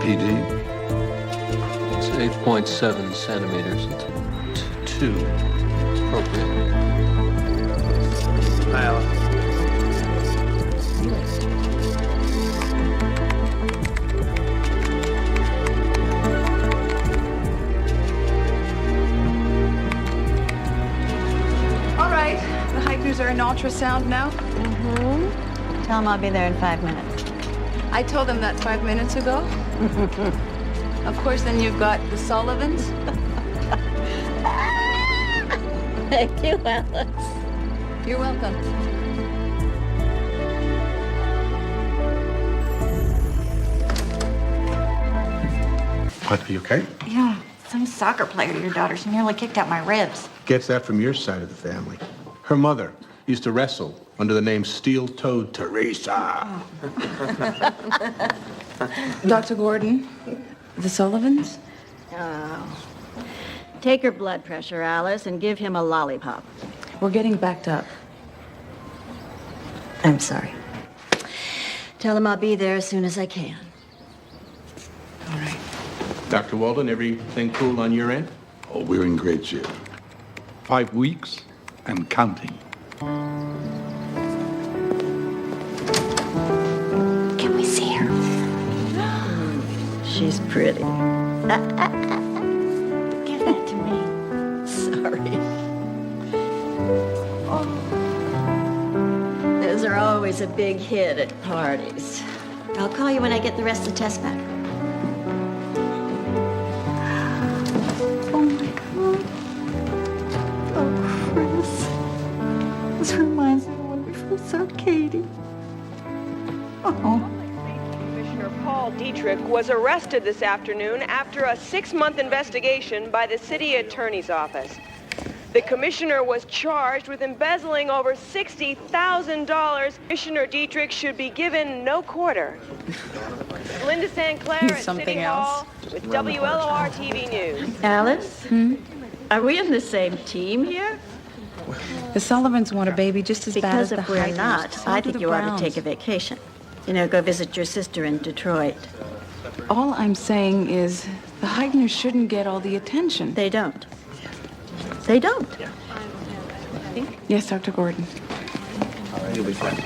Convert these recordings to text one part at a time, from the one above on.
PD? It's 8.7 centimeters. It's 2. It's appropriate. Hi, Alan. All right, the hikers are in ultrasound now. Mm-hmm. Tell them I'll be there in 5 minutes. I told them that 5 minutes ago. Of course, then you've got the Sullivans. Thank you, Alice. You're welcome. What, are you okay? Yeah, some soccer player your daughter's nearly kicked out my ribs. Gets that from your side of the family. Her mother used to wrestle under the name Steel-Toed Teresa. Dr. Gordon, the Sullivans? Oh. Take her blood pressure, Alice, and give him a lollipop. We're getting backed up. I'm sorry. Tell him I'll be there as soon as I can. All right. Dr. Walden, everything cool on your end? Oh, we're in great shape. 5 weeks and counting. Can we see her? She's pretty. Give that to me. Sorry. Oh. Those are always a big hit at parties. I'll call you when I get the rest of the test back. Oh, my God. Oh, Chris. This reminds me of when we first saw Katie. Oh. Commissioner Paul Dietrich was arrested this afternoon after a 6-month investigation by the city attorney's office. The commissioner was charged with embezzling over $60,000. Commissioner Dietrich should be given no quarter. Linda St. Clair at City Hall with WLOR TV News. Alice? Are we in the same team here? The Sullivans want a baby just as bad as Because the if we're hikers. not, So I do think the you ought Browns. to take a vacation. You know, go visit your sister in Detroit. All I'm saying is the Heidners shouldn't get all the attention. They don't. They don't. Yes, Dr. Gordon. You'll be fine. Good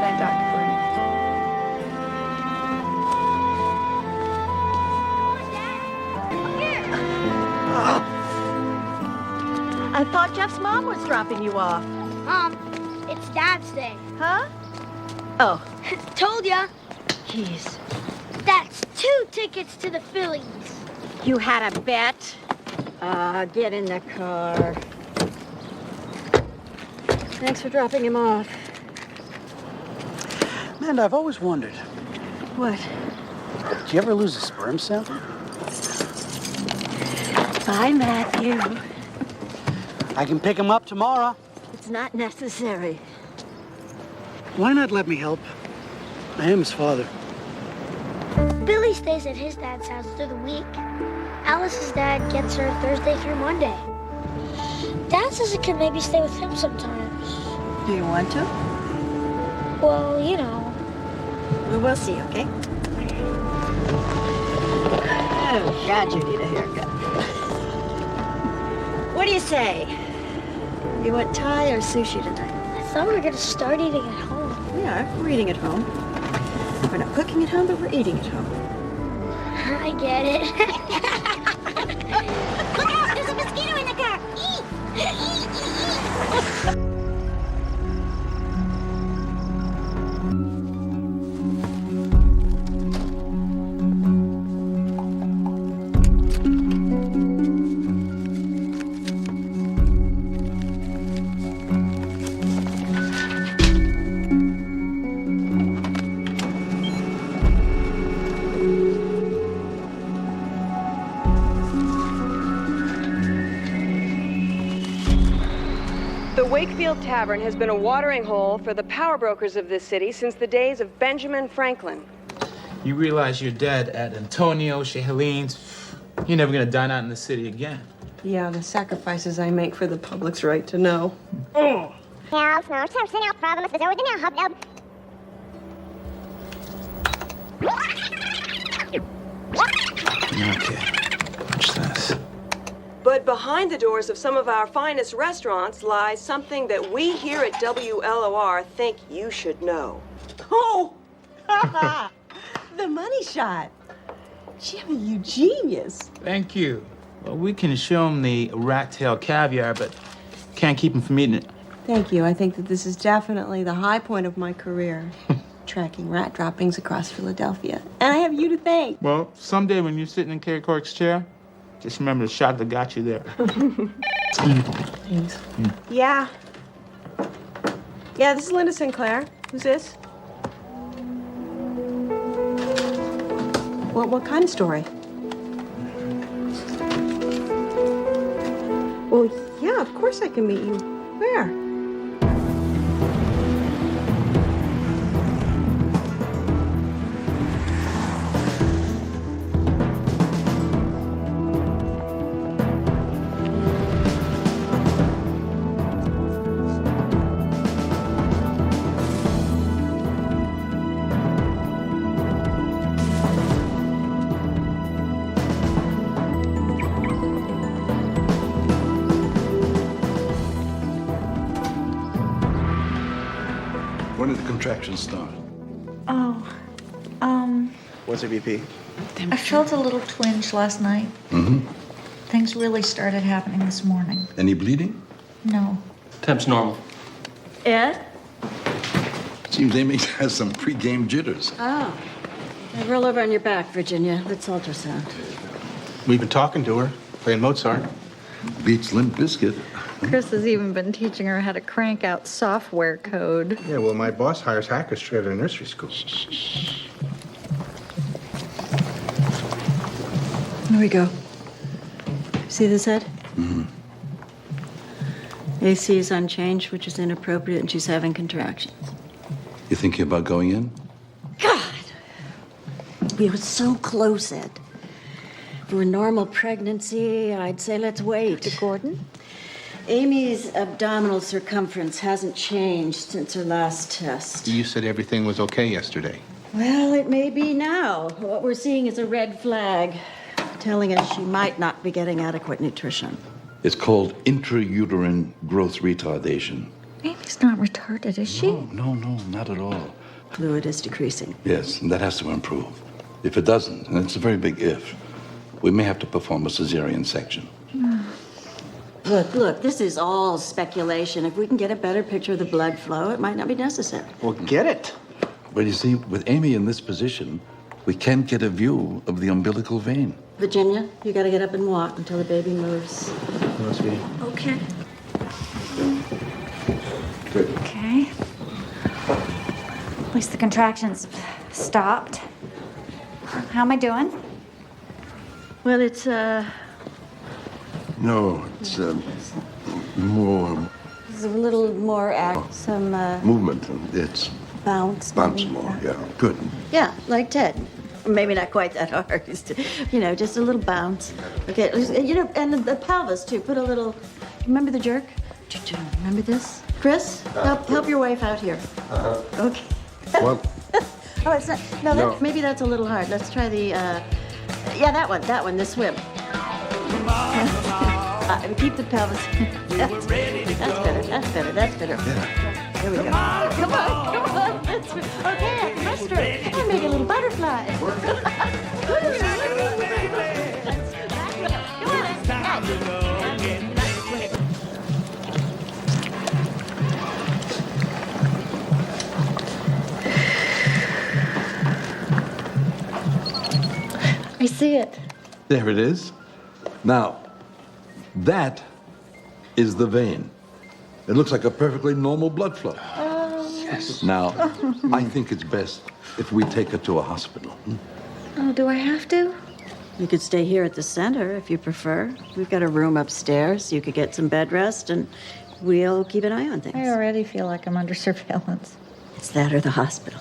night, Dr. Gordon. I thought Jeff's mom was dropping you off. Mom, it's Dad's day. Huh? Oh, Told ya. jeez. That's 2 tickets to the Phillies. You had a bet? Get in the car. Thanks for dropping him off. Amanda, I've always wondered, What? did you ever lose a sperm sample? Bye, Matthew. I can pick him up tomorrow. It's not necessary. Why not let me help? I am his father. Billy stays at his dad's house through the week. Alice's dad gets her Thursday through Monday. Dad says I could maybe stay with him sometimes. Do you want to? Well, you know. We'll see, okay? Oh, God, you need a haircut. What do you say? You want Thai or sushi tonight? I thought we were gonna start eating at home. We are. We're eating at home. We're not cooking at home, but we're eating at home. I get it. Look out! There's a mosquito in the car! The Wakefield Tavern has been a watering hole for the power brokers of this city since the days of Benjamin Franklin. You realize you're dead at Antonio, Chez Helene's. You're never gonna dine out in the city again. Yeah, the sacrifices I make for the public's right to know. Well, Health, no, personal problems, but over the hub. Okay, watch this. But behind the doors of some of our finest restaurants lies something that we here at WLOR think you should know. Oh, the money shot. Jimmy, you genius. Thank you. Well, we can show him the rat tail caviar, but can't keep him from eating it. Thank you. I think that this is definitely the high point of my career. Tracking rat droppings across Philadelphia. And I have you to thank. Well, someday when you're sitting in Kerry Cork's chair, just remember the shot that got you there. Thanks. Yeah. Yeah, this is Linda Sinclair. Who's this? What kind of story? Well, yeah, of course I can meet you. Where? When did the contractions start? What's your BP? I felt a little twinge last night. Mm-hmm. Things really started happening this morning. Any bleeding? No. Temp's normal. Ed? Seems Amy has some pre-game jitters. Oh. Hey, roll over on your back, Virginia. Let's ultrasound. We've been talking to her, playing Mozart. Beats Limp Bizkit. Chris has even been teaching her how to crank out software code. Yeah, well, my boss hires hackers straight out of nursery school. Here we go. See this, Ed? Mm-hmm. AC is unchanged, which is inappropriate, and she's having contractions. You thinking about going in? God! We were so close, Ed. For a normal pregnancy, I'd say let's wait. Dr. Gordon? Amy's abdominal circumference hasn't changed since her last test. You said everything was okay yesterday. Well, it may be now. What we're seeing is a red flag telling us she might not be getting adequate nutrition. It's called intrauterine growth retardation. Amy's not retarded, is she? No, not at all. Fluid is decreasing. Yes, and that has to improve. If it doesn't, and it's a very big if, we may have to perform a cesarean section. Look, this is all speculation. If we can get a better picture of the blood flow, it might not be necessary. Well, get it. But you see, with Amy in this position, we can't get a view of the umbilical vein. Virginia, you gotta get up and walk until the baby moves. No, sweetie. Okay. Good. Okay. At least the contractions stopped. How am I doing? Well, it's, No, it's more it's a little more some movement. It's bounce. bounce more, yeah. Good. Yeah, like Ted. Maybe not quite that hard. Just a little bounce. Okay, and the pelvis too. Put a little. Remember the jerk? Remember this? Chris, help your wife out here. Okay. Well, Oh, it's not. No. Maybe that's a little hard. Let's try the. Yeah, that one. The swim. Keep the pelvis. That's better. yeah. Here we go. Come on. Okay, muster. I made a little butterfly. I see it. There it is. Now, that is the vein. It looks like a perfectly normal blood flow. Yes. Now, I think it's best if we take her to a hospital. Oh, do I have to? You could stay here at the center if you prefer. We've got a room upstairs. You could get some bed rest, and we'll keep an eye on things. I already feel like I'm under surveillance. It's that or the hospital.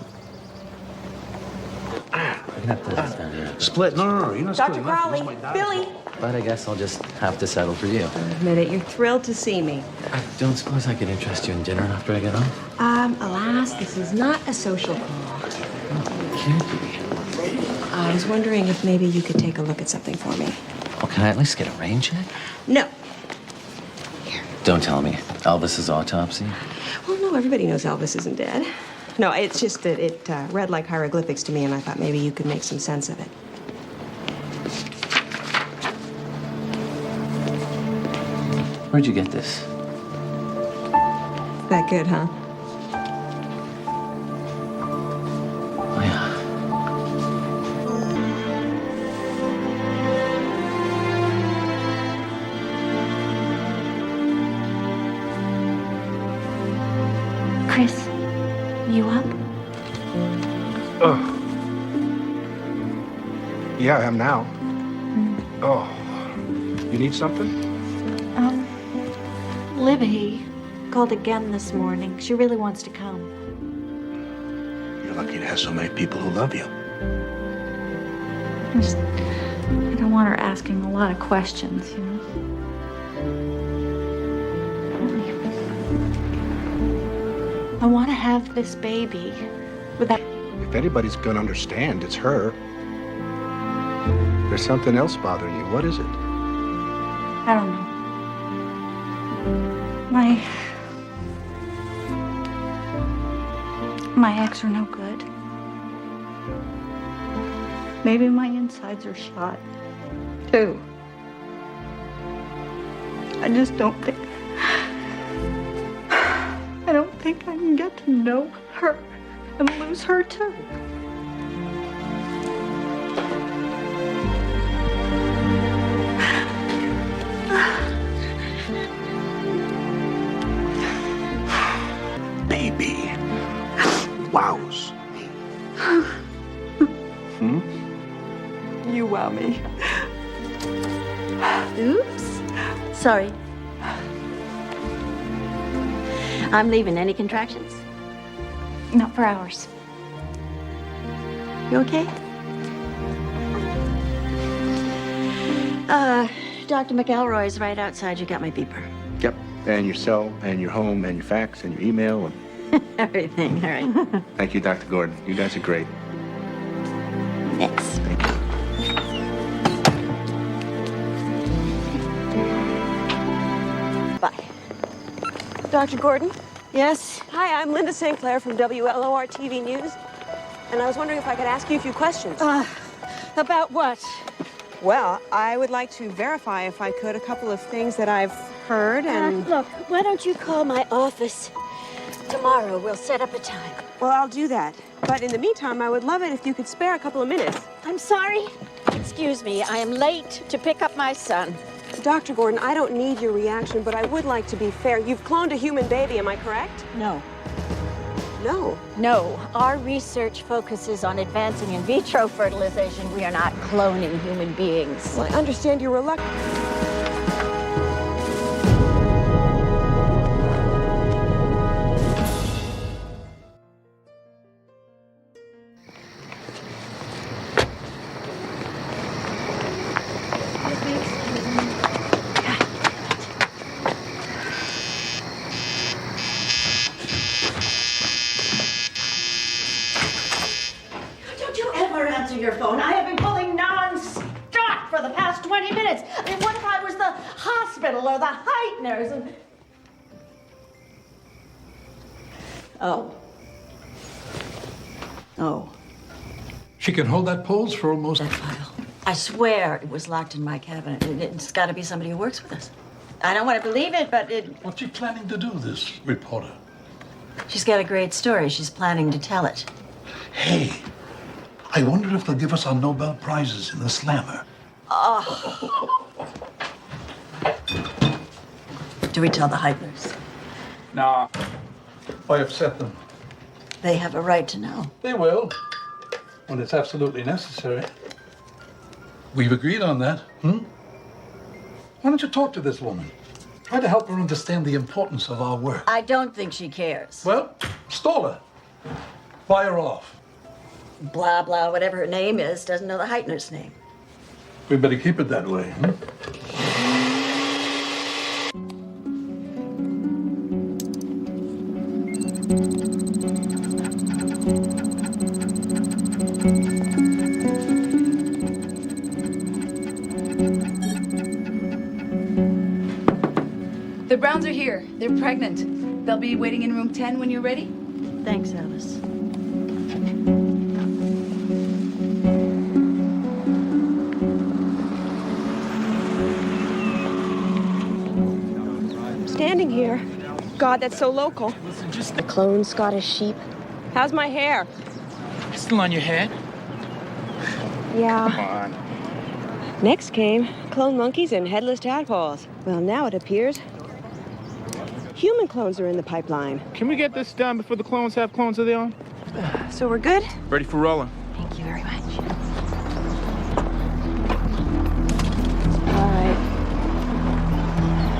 Split. No. You're not Dr. splitting. Crowley, Billy, but I guess I'll just have to settle for you. Admit it, you're thrilled to see me. I don't suppose I could interest you in dinner after I get home? Alas, this is not a social call. Can't be. I was wondering if maybe you could take a look at something for me. Well, can I at least get a rain check? No. Don't tell me. Elvis's autopsy? Well, no, everybody knows Elvis isn't dead. No, it's just that it read like hieroglyphics to me, and I thought maybe you could make some sense of it. Where'd you get this? That good, huh? Oh, yeah. Chris, you up? Oh. Yeah, I am now. Oh. You need something? Libby called again this morning. She really wants to come. You're lucky to have so many people who love you. I don't want her asking a lot of questions, you know? I want to have this baby without... If anybody's gonna understand, it's her. There's something else bothering you. What is it? I don't know. My ex are no good. Maybe my insides are shot, too. I just don't think... I don't think I can get to know her and lose her, too. Baby. Wows. You wow me. Oops. Sorry. I'm leaving. Any contractions? Not for hours. You okay? Dr. McElroy's right outside. You got my beeper. Yep. And your cell, and your home, and your fax, and your email, and... Everything, all right. Thank you, Dr. Gordon. You guys are great. Thanks. Thank you. Bye. Dr. Gordon? Yes? Hi, I'm Linda St. Clair from WLOR TV News. And I was wondering if I could ask you a few questions. About what? Well, I would like to verify, if I could, a couple of things that I've heard and... Look, why don't you call my office tomorrow? We'll set up a time. Well, I'll do that. But in the meantime, I would love it if you could spare a couple of minutes. I'm sorry. Excuse me, I am late to pick up my son. Dr. Gordon, I don't need your reaction, but I would like to be fair. You've cloned a human baby, am I correct? No. No. No, our research focuses on advancing in vitro fertilization. We are not cloning human beings. Well, I understand you're reluctant. Don't you ever answer your phone? I have been calling non-stop for the past 20 minutes. I mean, what if I was the hospital or the Heitners and... Oh. Oh. She can hold that pose for almost... That file. I swear it was locked in my cabinet. It's got to be somebody who works with us. I don't want to believe it, but it... What's she planning to do, this reporter? She's got a great story. She's planning to tell it. Hey, I wonder if they'll give us our Nobel Prizes in the slammer. Oh. Do we tell the Heitners? Nah. I upset them. They have a right to know. They will, when it's absolutely necessary. We've agreed on that, Why don't you talk to this woman? Try to help her understand the importance of our work. I don't think she cares. Well, stall her. Buy her off. Blah, blah, whatever her name is, doesn't know the Heitner's name. We better keep it that way, huh? The Browns are here. They're pregnant. They'll be waiting in room 10 when you're ready. Thanks, Alice. Standing here. God, that's so local. Just A clone Scottish sheep. How's my hair? still on your head. Yeah. Come on. Next came clone monkeys and headless tadpoles. Well, now it appears human clones are in the pipeline. Can we get this done before the clones have clones of their own? So we're good? Ready for rolling. Thank you very much. All right.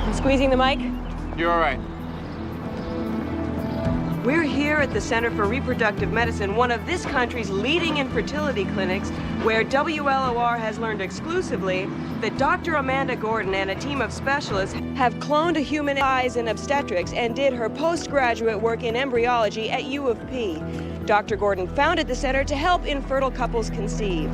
I'm squeezing the mic. You're all right. We're here at the Center for Reproductive Medicine, one of this country's leading infertility clinics, where WLOR has learned exclusively that Dr. Amanda Gordon and a team of specialists have cloned a human eyes in obstetrics and did her postgraduate work in embryology at U of P. Dr. Gordon founded the center to help infertile couples conceive.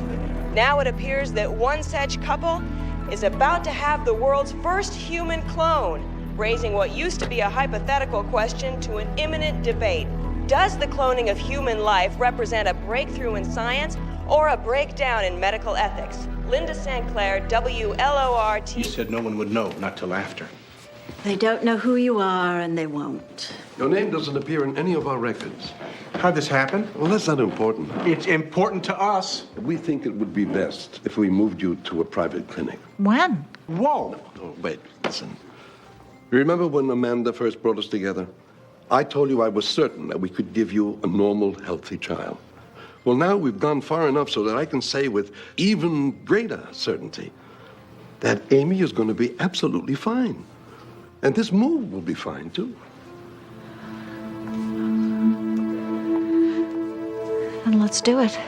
Now it appears that one such couple is about to have the world's first human clone, raising what used to be a hypothetical question to an imminent debate. Does the cloning of human life represent a breakthrough in science or a breakdown in medical ethics? Linda St. Clair, WLOR-TV. You said no one would know, not till after. They don't know who you are, and they won't. Your name doesn't appear in any of our records. How'd this happen? Well, that's not important. It's important to us. We think it would be best if we moved you to a private clinic. When? Whoa! Oh, wait, listen. You remember when Amanda first brought us together? I told you I was certain that we could give you a normal, healthy child. Well, now we've gone far enough so that I can say with even greater certainty that Amy is going to be absolutely fine. And this move will be fine, too. Then let's do it.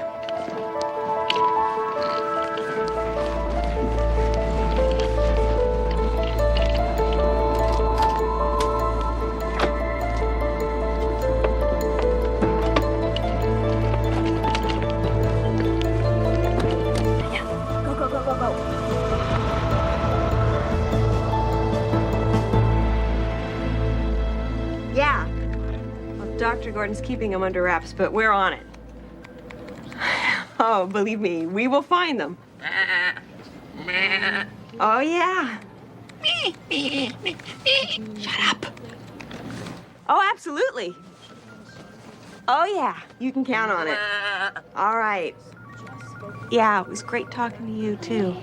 Yeah. Well, Dr. Gordon's keeping them under wraps, but we're on it. Oh, believe me, we will find them. Oh, yeah. Shut up. Oh, absolutely. Oh, yeah, you can count on it. All right. Yeah, it was great talking to you, too.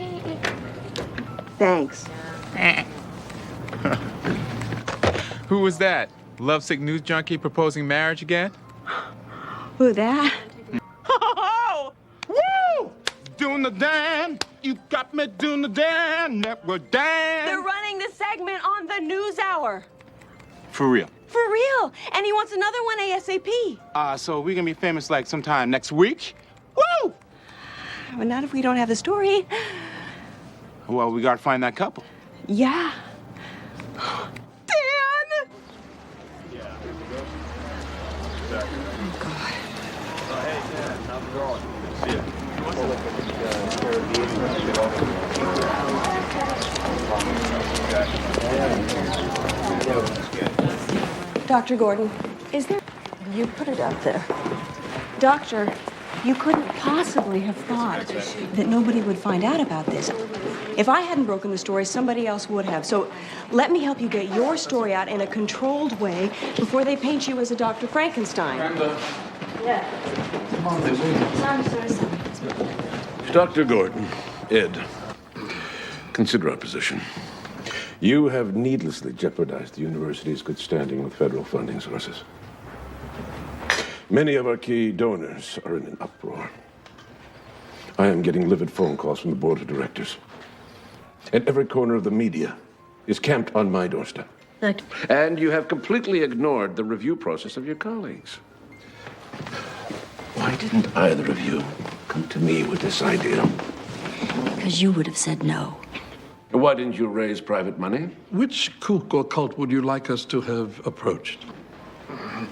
Thanks. Who was that? Lovesick news junkie proposing marriage again? Who that? Oh! Woo! Doing the damn. You got me doing the damn. Network damn. They're running the segment on the News Hour. For real. For real. And he wants another one ASAP. So we're gonna be famous like sometime next week? Woo! But not if we don't have the story. Well, we gotta find that couple. Yeah. Dr. Gordon, is there... You put it up there. Doctor, you couldn't possibly have thought that nobody would find out about this. If I hadn't broken the story, somebody else would have. So let me help you get your story out in a controlled way before they paint you as a Dr. Frankenstein. Yeah. Come on, they're waiting. Sorry. Dr. Gordon, Ed, consider our position. You have needlessly jeopardized the university's good standing with federal funding sources. Many of our key donors are in an uproar. I am getting livid phone calls from the board of directors. And every corner of the media is camped on my doorstep. And you have completely ignored the review process of your colleagues. Why didn't either of you come to me with this idea? Because you would have said no. Why didn't you raise private money? Which kook or cult would you like us to have approached?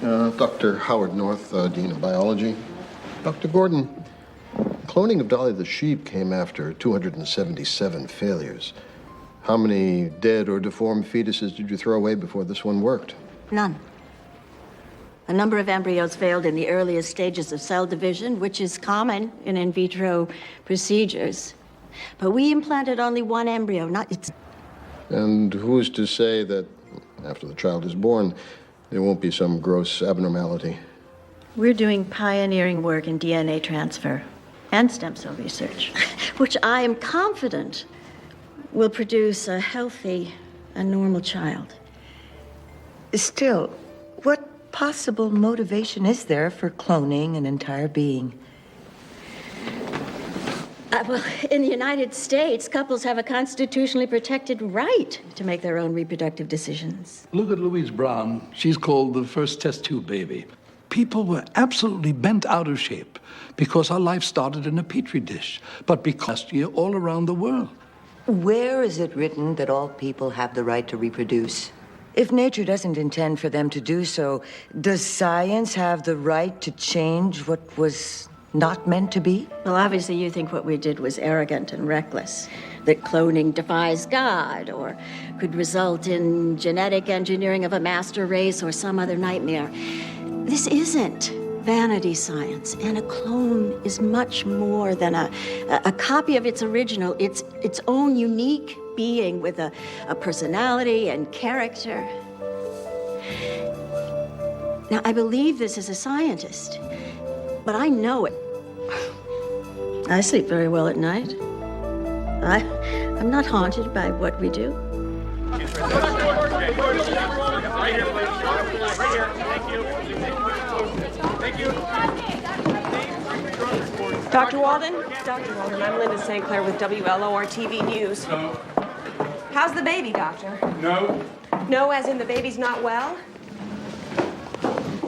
Dr. Howard North, Dean of Biology. Dr. Gordon, cloning of Dolly the sheep came after 277 failures. How many dead or deformed fetuses did you throw away before this one worked? None. A number of embryos failed in the earliest stages of cell division, which is common in vitro procedures. But we implanted only one embryo, not its. And who's to say that after the child is born, there won't be some gross abnormality? We're doing pioneering work in DNA transfer and stem cell research, which I am confident will produce a healthy and normal child. Still, what possible motivation is there for cloning an entire being? Well, in the United States, couples have a constitutionally protected right to make their own reproductive decisions. Look at Louise Brown. She's called the first test tube baby. People were absolutely bent out of shape because her life started in a petri dish, but because last year all around the world. Where is it written that all people have the right to reproduce? If nature doesn't intend for them to do so, does science have the right to change what was not meant to be? Well, obviously you think what we did was arrogant and reckless, that cloning defies God or could result in genetic engineering of a master race or some other nightmare. This isn't vanity science, and a clone is much more than a copy of its original. It's its own unique being with a personality and character. Now, I believe this as a scientist, but I know it. I sleep very well at night. I'm not haunted by what we do. Dr. Walden? Dr. Walden, I'm Linda St. Clair with WLOR TV News. No. How's the baby, Doctor? No. No, as in the baby's not well?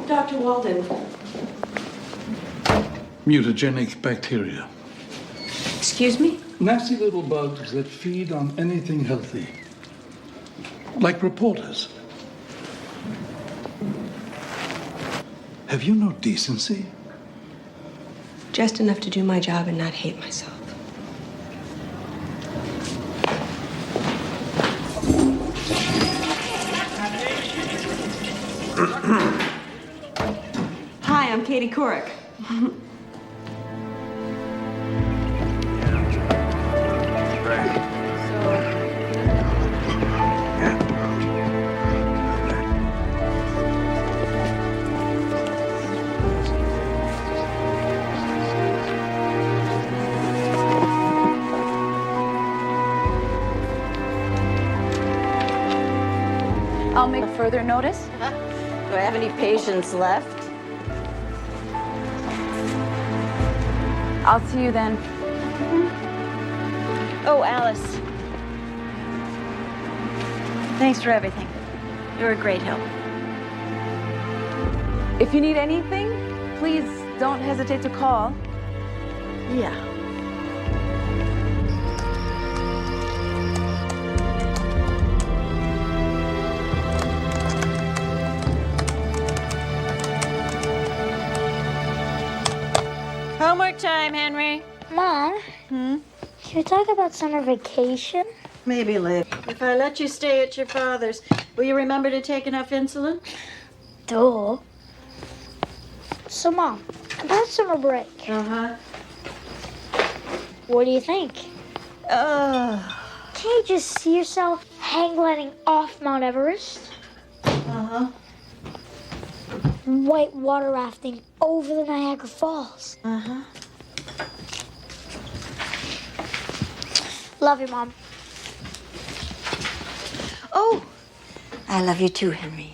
Dr. Walden. Mutagenic bacteria. Excuse me? Nasty little bugs that feed on anything healthy. Like reporters. Have you no decency? Just enough to do my job and not hate myself. Hi, I'm Katie Couric. I'll make further notice. Do I have any patients left? I'll see you then. Oh, Alice. Thanks for everything. You're a great help. If you need anything, please don't hesitate to call. Yeah. Homework time, Henry. Mom? Can we talk about summer vacation? Maybe later. If I let you stay at your father's, will you remember to take enough insulin? Duh. So, Mom, about summer break. Uh-huh. What do you think? Can you just see yourself hang gliding off Mount Everest? Uh-huh. White water rafting over the Niagara Falls. Uh-huh. Love you, Mom. Oh, I love you too, Henry.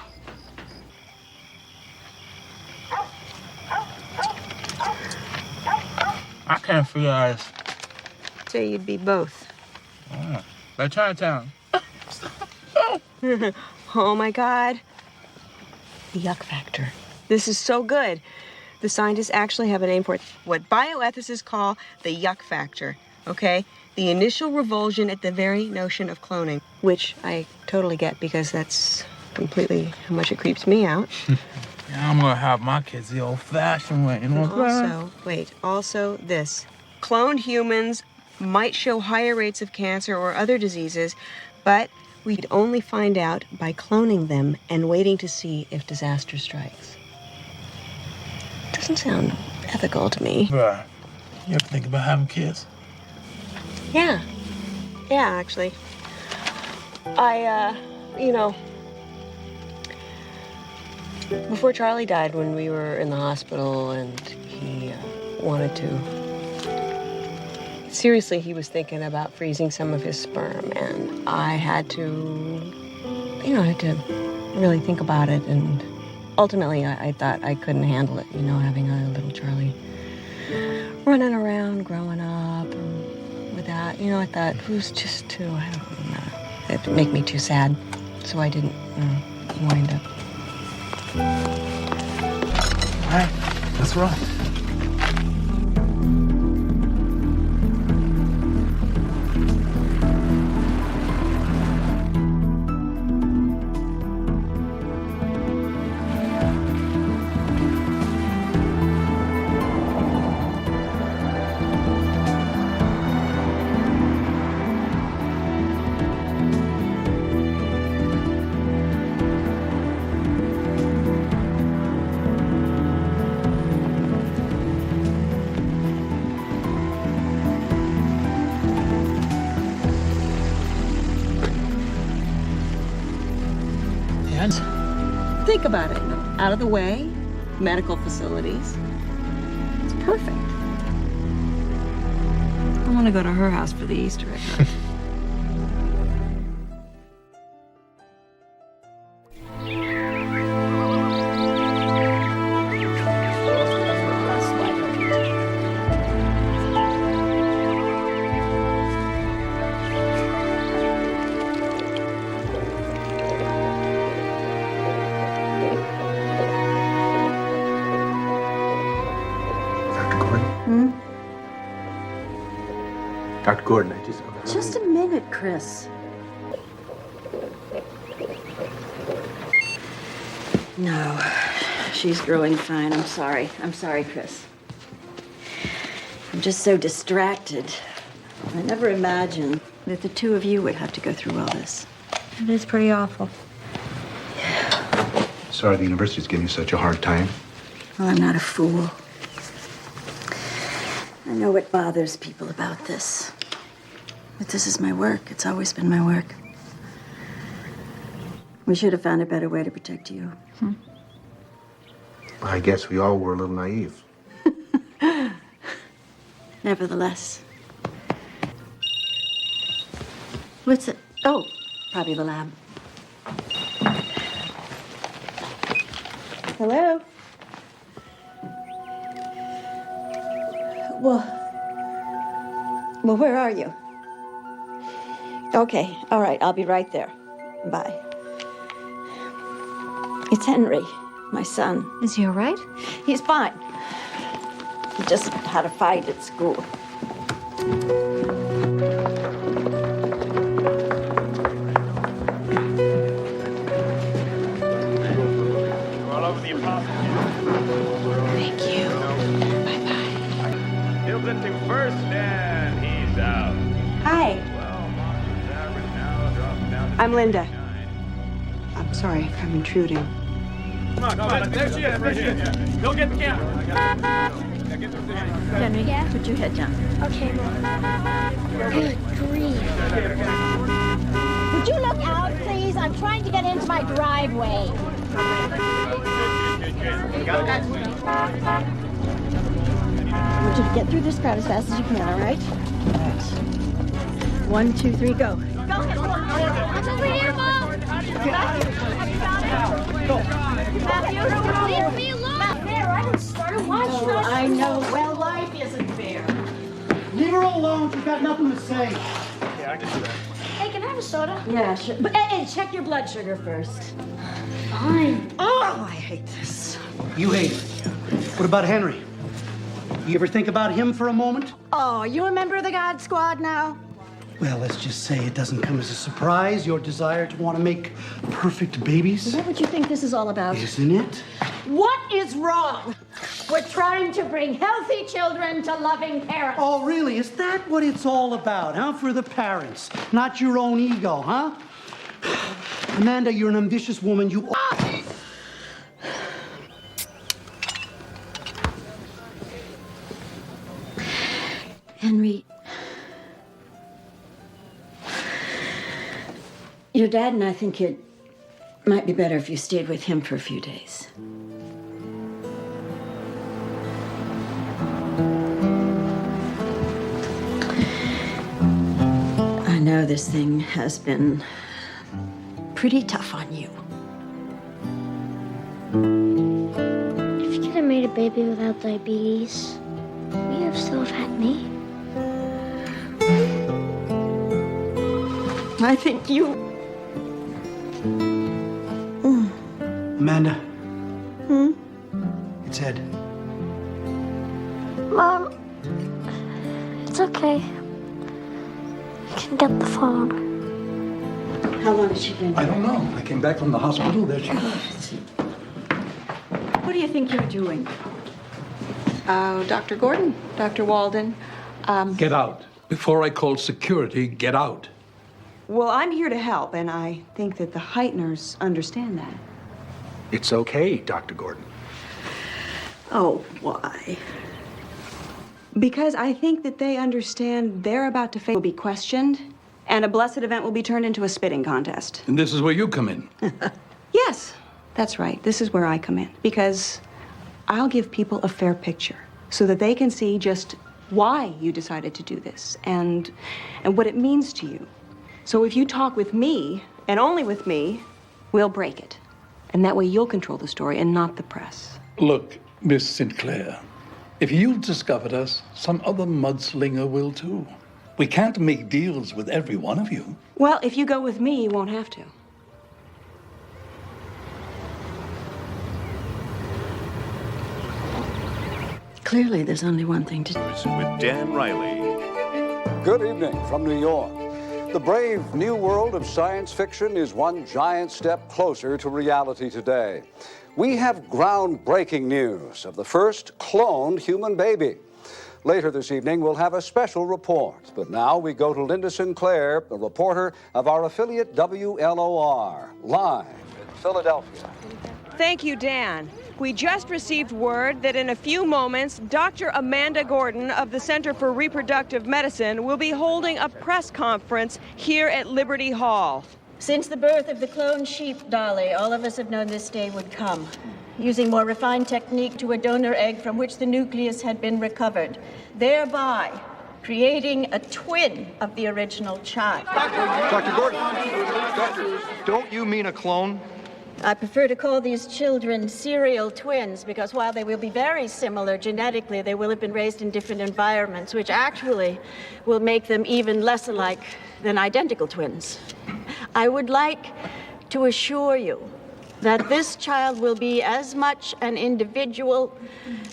I can't figure out. So you'd be both. Like Chinatown. Oh my God. The yuck factor. This is so good. The scientists actually have a name for it. What bioethicists call the yuck factor. okay? The initial revulsion at the very notion of cloning, which I totally get because that's completely how much it creeps me out. Yeah, I'm gonna have my kids the old-fashioned way, you know what I'm saying? Also this. Cloned humans might show higher rates of cancer or other diseases, but we'd only find out by cloning them and waiting to see if disaster strikes. Doesn't sound ethical to me. Right. You ever think about having kids? Yeah. Yeah, actually. Before Charlie died, when we were in the hospital and he wanted to, seriously, he was thinking about freezing some of his sperm, and I had to really think about it, and ultimately I thought I couldn't handle it, having a little Charlie running around, growing up, and with that, I thought it was just too, I don't know, it'd make me too sad, so I didn't wind up. All right, that's right. Think about it. Out of the way, medical facilities. It's perfect. I want to go to her house for the Easter egg hunt. Dr. Gordon, I Just a minute, Chris. No, she's growing fine. I'm sorry. I'm sorry, Chris. I'm just so distracted. I never imagined that the two of you would have to go through all this. It is pretty awful. Sorry the university's giving you such a hard time. Well, I'm not a fool. I know what bothers people about this. But this is my work. It's always been my work. We should have found a better way to protect you. I guess we all were a little naive. Nevertheless. What's it? Oh, probably the lab. Hello? Well, where are you? Okay, all right, I'll be right there. Bye. It's Henry, my son. Is he all right? He's fine. He just had a fight at school. Thank you. Bye-bye. He'll get to first, and he's out. Hi. I'm Linda. I'm sorry if I'm intruding. Come on, there she is, right here. Go get the camera. Henry, put your head down. Okay, Mom. Good grief. Would you look out, please? I'm trying to get into my driveway. I want you to get through this crowd as fast as you can, all right? All right. 1, 2, 3, go. Go ahead. Over here, Mom. Matthew, leave me alone. There, I didn't start a watch. Oh, I know. Well, life isn't fair. Leave her alone. She's got nothing to say. Yeah, I can do that. Hey, can I have a soda? Yeah, sure. But hey, check your blood sugar first. Fine. Oh, I hate this. You hate it. What about Henry? You ever think about him for a moment? Oh, you a member of the God Squad now? Well, let's just say it doesn't come as a surprise, your desire to want to make perfect babies. What would you think this is all about? Isn't it? What is wrong? We're trying to bring healthy children to loving parents. Oh, really? Is that what it's all about, huh? For the parents, not your own ego, huh? Amanda, you're an ambitious woman. You... Henry, your dad and I think it might be better if you stayed with him for a few days. I know this thing has been pretty tough on you. If you could have made a baby without diabetes, would you still have had me? I think you... Amanda. Hmm? It's Ed. Mom, it's okay. You can get the phone. How long has she been here? I don't know. I came back from the hospital. There she was. What do you think you're doing? Dr. Gordon, Dr. Walden. Get out. Before I call security, get out. Well, I'm here to help, and I think that the Heitners understand that. It's okay, Dr. Gordon. Oh, why? Because I think that they understand they're about to will be questioned, and a blessed event will be turned into a spitting contest. And this is where you come in. Yes, that's right. This is where I come in, because I'll give people a fair picture so that they can see just why you decided to do this and what it means to you. So if you talk with me, and only with me, we'll break it. And that way you'll control the story and not the press. Look, Miss Sinclair, if you've discovered us, some other mudslinger will too. We can't make deals with every one of you. Well, if you go with me, you won't have to. Clearly, there's only one thing to do. With Dan Riley. Good evening from New York. The brave new world of science fiction is one giant step closer to reality today. We have groundbreaking news of the first cloned human baby. Later this evening, we'll have a special report. But now we go to Linda Sinclair, the reporter of our affiliate WLOR, live in Philadelphia. Thank you, Dan. We just received word that in a few moments, Dr. Amanda Gordon of the Center for Reproductive Medicine will be holding a press conference here at Liberty Hall. Since the birth of the cloned sheep, Dolly, all of us have known this day would come. Using more refined technique to a donor egg from which the nucleus had been recovered, thereby creating a twin of the original child. Dr. Gordon, doctor, don't you mean a clone? I prefer to call these children serial twins because while they will be very similar genetically, they will have been raised in different environments, which actually will make them even less alike than identical twins. I would like to assure you that this child will be as much an individual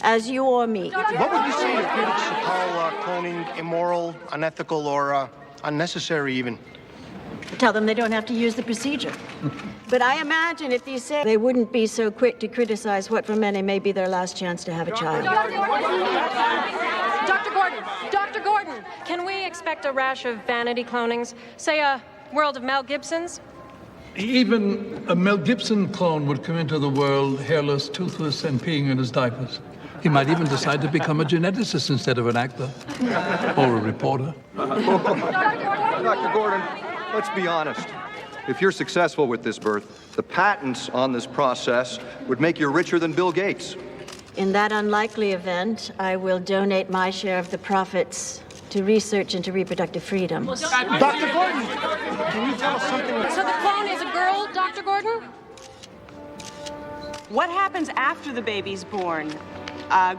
as you or me. What would you say to critics who call cloning immoral, unethical, or unnecessary even? Tell them they don't have to use the procedure. But I imagine if you say they wouldn't be so quick to criticize what for many may be their last chance to have a child. Dr. Gordon, can we expect a rash of vanity clonings? Say a world of Mel Gibson's? Even a Mel Gibson clone would come into the world hairless, toothless, and peeing in his diapers. He might even decide to become a geneticist instead of an actor or a reporter. Dr. Gordon, let's be honest. If you're successful with this birth, the patents on this process would make you richer than Bill Gates. In that unlikely event, I will donate my share of the profits to research into reproductive freedom. Dr. Gordon, can you tell us something? So the clone is a girl, Dr. Gordon? What happens after the baby's born?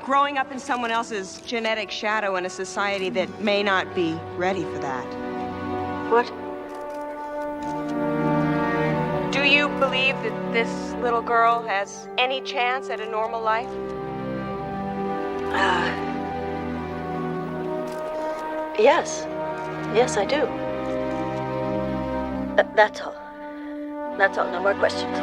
Growing up in someone else's genetic shadow in a society that may not be ready for that. What? Do you believe that this little girl has any chance at a normal life? Yes. Yes, I do. That's all. That's all. No more questions.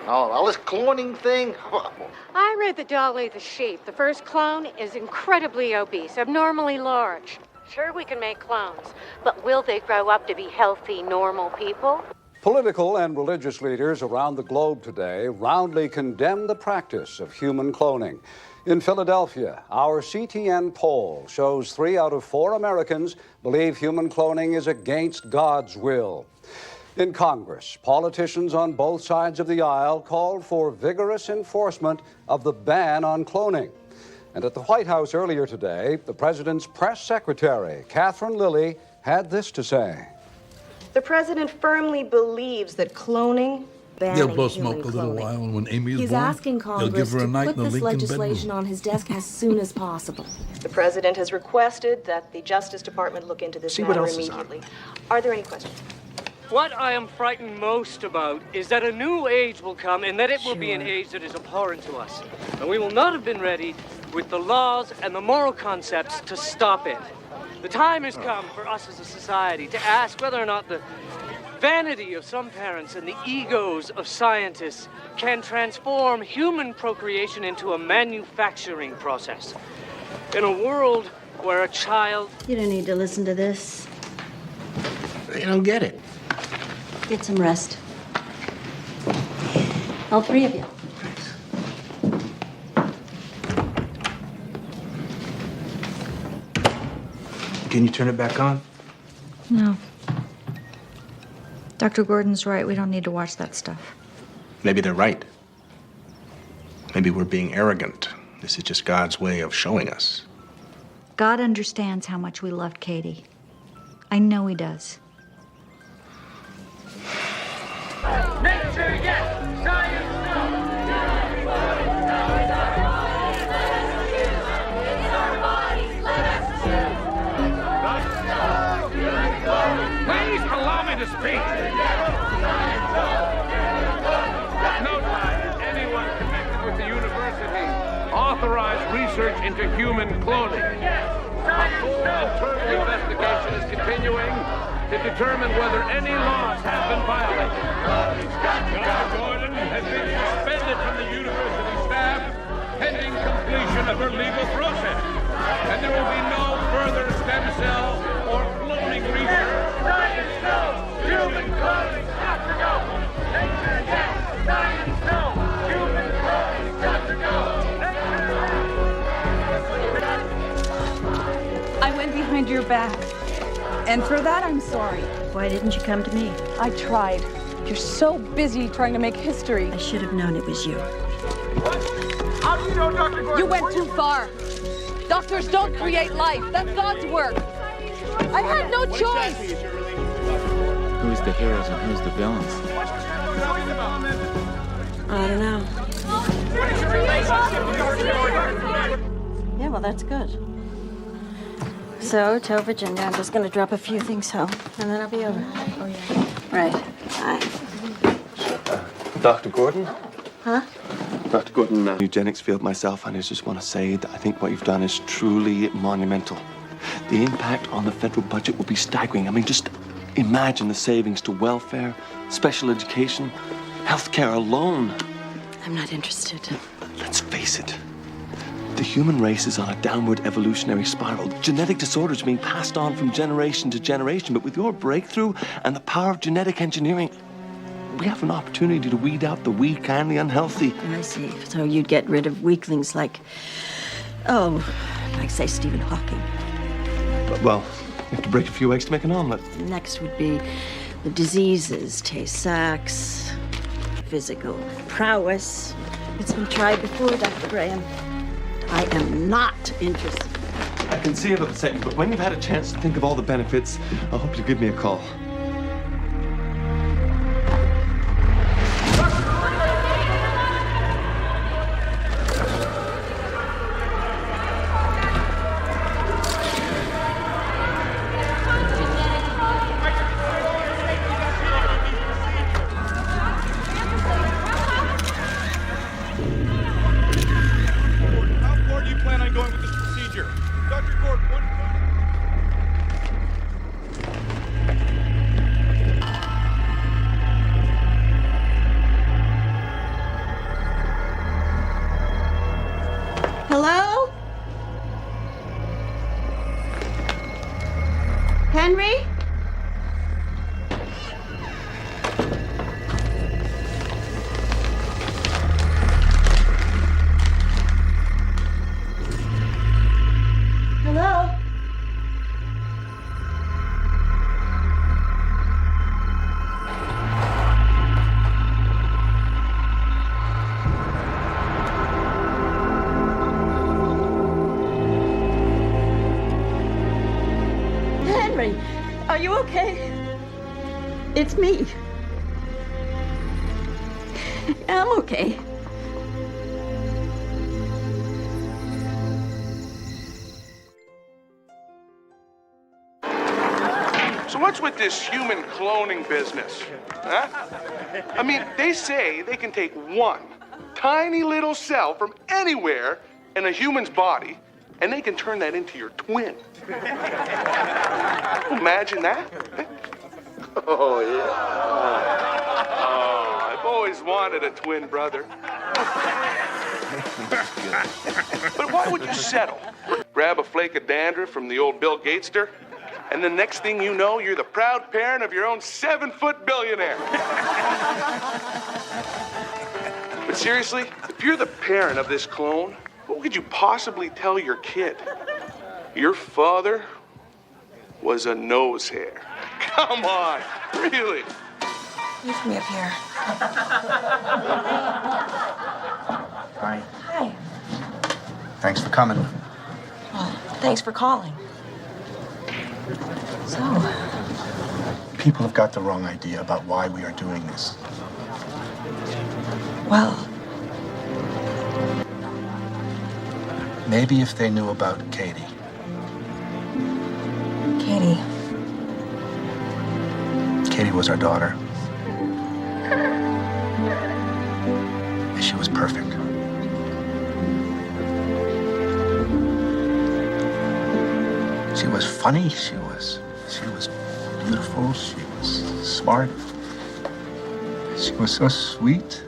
All this cloning thing. I read that Dolly the sheep, the first clone, is incredibly obese, abnormally large. Sure, we can make clones, but will they grow up to be healthy, normal people? Political and religious leaders around the globe today roundly condemn the practice of human cloning. In Philadelphia, our CTN poll shows 3 out of 4 Americans believe human cloning is against God's will. In Congress, politicians on both sides of the aisle called for vigorous enforcement of the ban on cloning. And at the White House earlier today, the president's press secretary, Catherine Lilly, had this to say. The president firmly believes that cloning, banning They'll blow human smoke a little cloning. while, and when Amy is He's born, asking they'll Congress give her a to night put in the this Lincoln legislation bedroom. on his desk as soon as possible. The president has requested that the Justice Department look into this See what matter else is on. immediately. Are there any questions? What I am frightened most about is that a new age will come and that it will be an age that is abhorrent to us. And we will not have been ready with the laws and the moral concepts to stop it. The time has come for us as a society to ask whether or not the vanity of some parents and the egos of scientists can transform human procreation into a manufacturing process. In a world where a child... You don't need to listen to this. You don't get it. Get some rest. All 3 of you. Can you turn it back on? No. Dr. Gordon's right. We don't need to watch that stuff. Maybe they're right. Maybe we're being arrogant. This is just God's way of showing us. God understands how much we loved Katie. I know he does. Nature, yes! Science, Please allow me to speak. No time has anyone connected with the university authorized research into human cloning. A full internal investigation is continuing to determine whether any laws have been violated. Dr. Gordon has been suspended from the university staff pending completion of her legal process. And there will be no further stem cell or cloning research. Science, no! Human cloning, got to go! Nature, yes! Science, no! Human cloning, got to go! I went behind your back. And for that, I'm sorry. Why didn't you come to me? I tried. You're so busy trying to make history. I should have known it was you. How do you know Dr. Gordon? You went too far. Doctors don't create life. That's God's work. I had no choice. Who's the heroes and who's the villains? I don't know. Yeah, well, that's good. So, tell Virginia I'm just going to drop a few things home, and then I'll be over. Oh, yeah. Right. Bye. Dr. Gordon? Huh? Dr. Gordon, eugenics field myself, and I just want to say that I think what you've done is truly monumental. The impact on the federal budget will be staggering. I mean, just imagine the savings to welfare, special education, healthcare alone. I'm not interested. Let's face it. The human race is on a downward evolutionary spiral. Genetic disorders are being passed on from generation to generation, but with your breakthrough and the power of genetic engineering, we have an opportunity to weed out the weak and the unhealthy. I see. So you'd get rid of weaklings like, say, Stephen Hawking. Well, you have to break a few eggs to make an omelet. Next would be the diseases, Tay-Sachs, physical prowess. It's been tried before, Dr. Graham. I am not interested. I can see it'll upset you, but when you've had a chance to think of all the benefits, I hope you'll give me a call. Henry? Hello? Henry, are you okay? It's me. I'm okay. So what's with this human cloning business? Huh? I mean, they say they can take one tiny little cell from anywhere in a human's body, and they can turn that into your twin. Imagine that. Oh, yeah. Oh, I've always wanted a twin brother. But why would you settle? Grab a flake of dandruff from the old Bill Gatester, and the next thing you know, you're the proud parent of your own 7-foot billionaire. But seriously, if you're the parent of this clone, what could you possibly tell your kid? Your father was a nose hair. Come on, really? Leave me up here. Hi. Hi. Thanks for coming. Well, thanks for calling. So, People have got the wrong idea about why we are doing this. well, Maybe if they knew about Katie. Katie. Katie was our daughter. And she was perfect. She was funny, she was beautiful, she was smart. She was so sweet.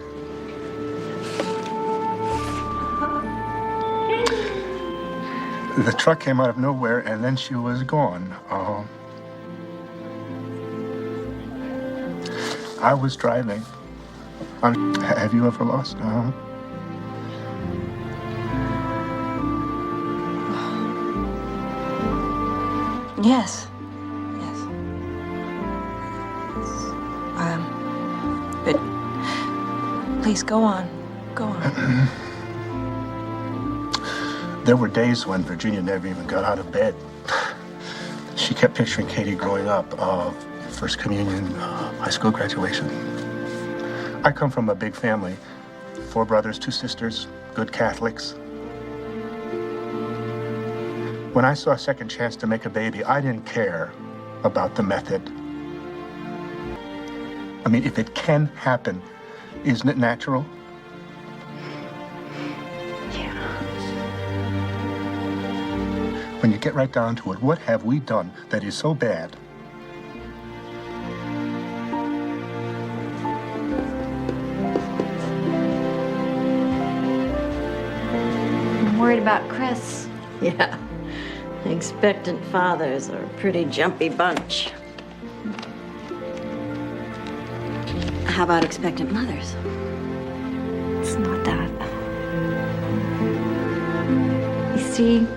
The truck came out of nowhere and then she was gone. I was driving. Have you ever lost? Yes. Yes. But please go on. Go on. There were days when Virginia never even got out of bed. She kept picturing Katie growing up, first communion, high school graduation. I come from a big family, 4 brothers, 2 sisters, good Catholics. When I saw a second chance to make a baby, I didn't care about the method. I mean, if it can happen, isn't it natural? When you get right down to it, what have we done that is so bad? I'm worried about Chris. Yeah. Expectant fathers are a pretty jumpy bunch. How about expectant mothers? It's not that. You see,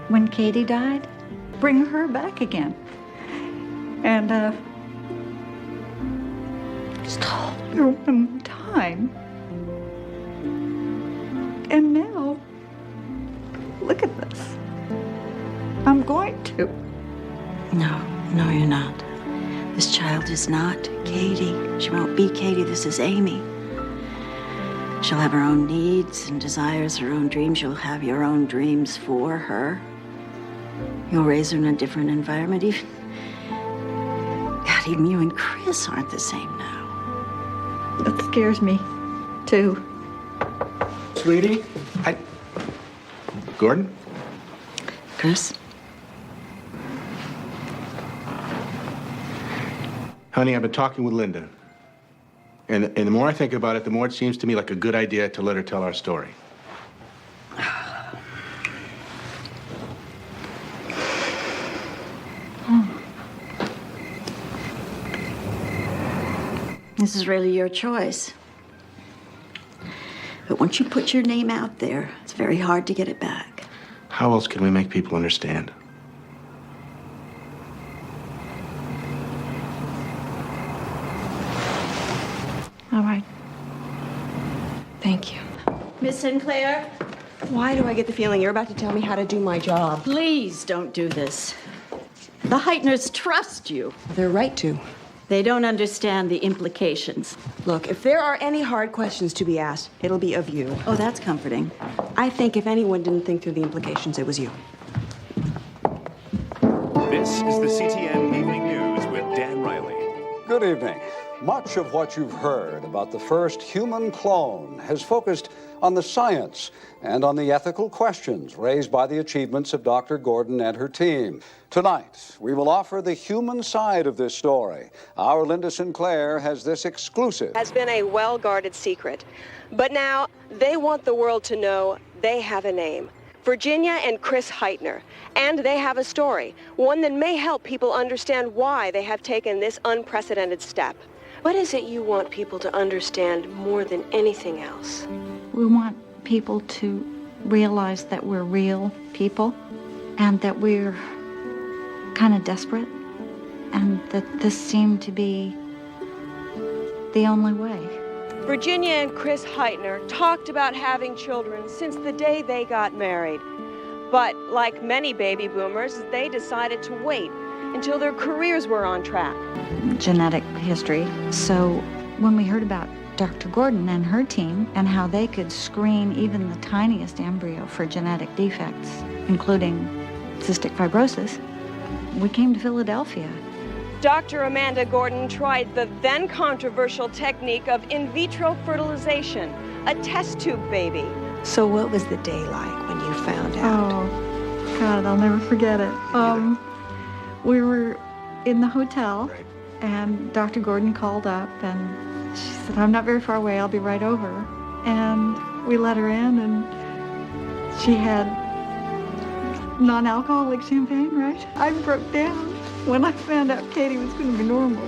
when Katie died, bring her back again. And, just hold her one time. And now, look at this. I'm going to. No, you're not. This child is not Katie. She won't be Katie. This is Amy. She'll have her own needs and desires, her own dreams. You'll have your own dreams for her. You'll raise her in a different environment. Even you and Chris aren't the same now. That scares me, too. Sweetie, Gordon? Chris? Honey, I've been talking with Linda. And the more I think about it, the more it seems to me like a good idea to let her tell our story. This is really your choice. But once you put your name out there, it's very hard to get it back. How else can we make people understand? All right. Thank you. Miss Sinclair? Why do I get the feeling you're about to tell me how to do my job? Please don't do this. The Heitners trust you. They're right to. They don't understand the implications. Look, if there are any hard questions to be asked, it'll be of you. Oh, that's comforting. I think if anyone didn't think through the implications, it was you. This is the CTN Evening News with Dan Riley. Good evening. Much of what you've heard about the first human clone has focused on the science and on the ethical questions raised by the achievements of Dr. Gordon and her team. Tonight, we will offer the human side of this story. Our Linda Sinclair has this exclusive. Has been a well-guarded secret. But now they want the world to know they have a name. Virginia and Chris Heitner. And they have a story, one that may help people understand why they have taken this unprecedented step. What is it you want people to understand more than anything else? We want people to realize that we're real people and that we're kind of desperate and that this seemed to be the only way. Virginia and Chris Heitner talked about having children since the day they got married. But like many baby boomers, they decided to wait until their careers were on track. Genetic history. So when we heard about Dr. Gordon and her team and how they could screen even the tiniest embryo for genetic defects, including cystic fibrosis, we came to Philadelphia. Dr. Amanda Gordon tried the then controversial technique of in vitro fertilization, a test tube baby. So what was the day like when you found out? Oh, God, I'll never forget it. We were in the hotel, and Dr. Gordon called up, and she said, I'm not very far away, I'll be right over. And we let her in, and she had non-alcoholic champagne, right? I broke down when I found out Katie was going to be normal.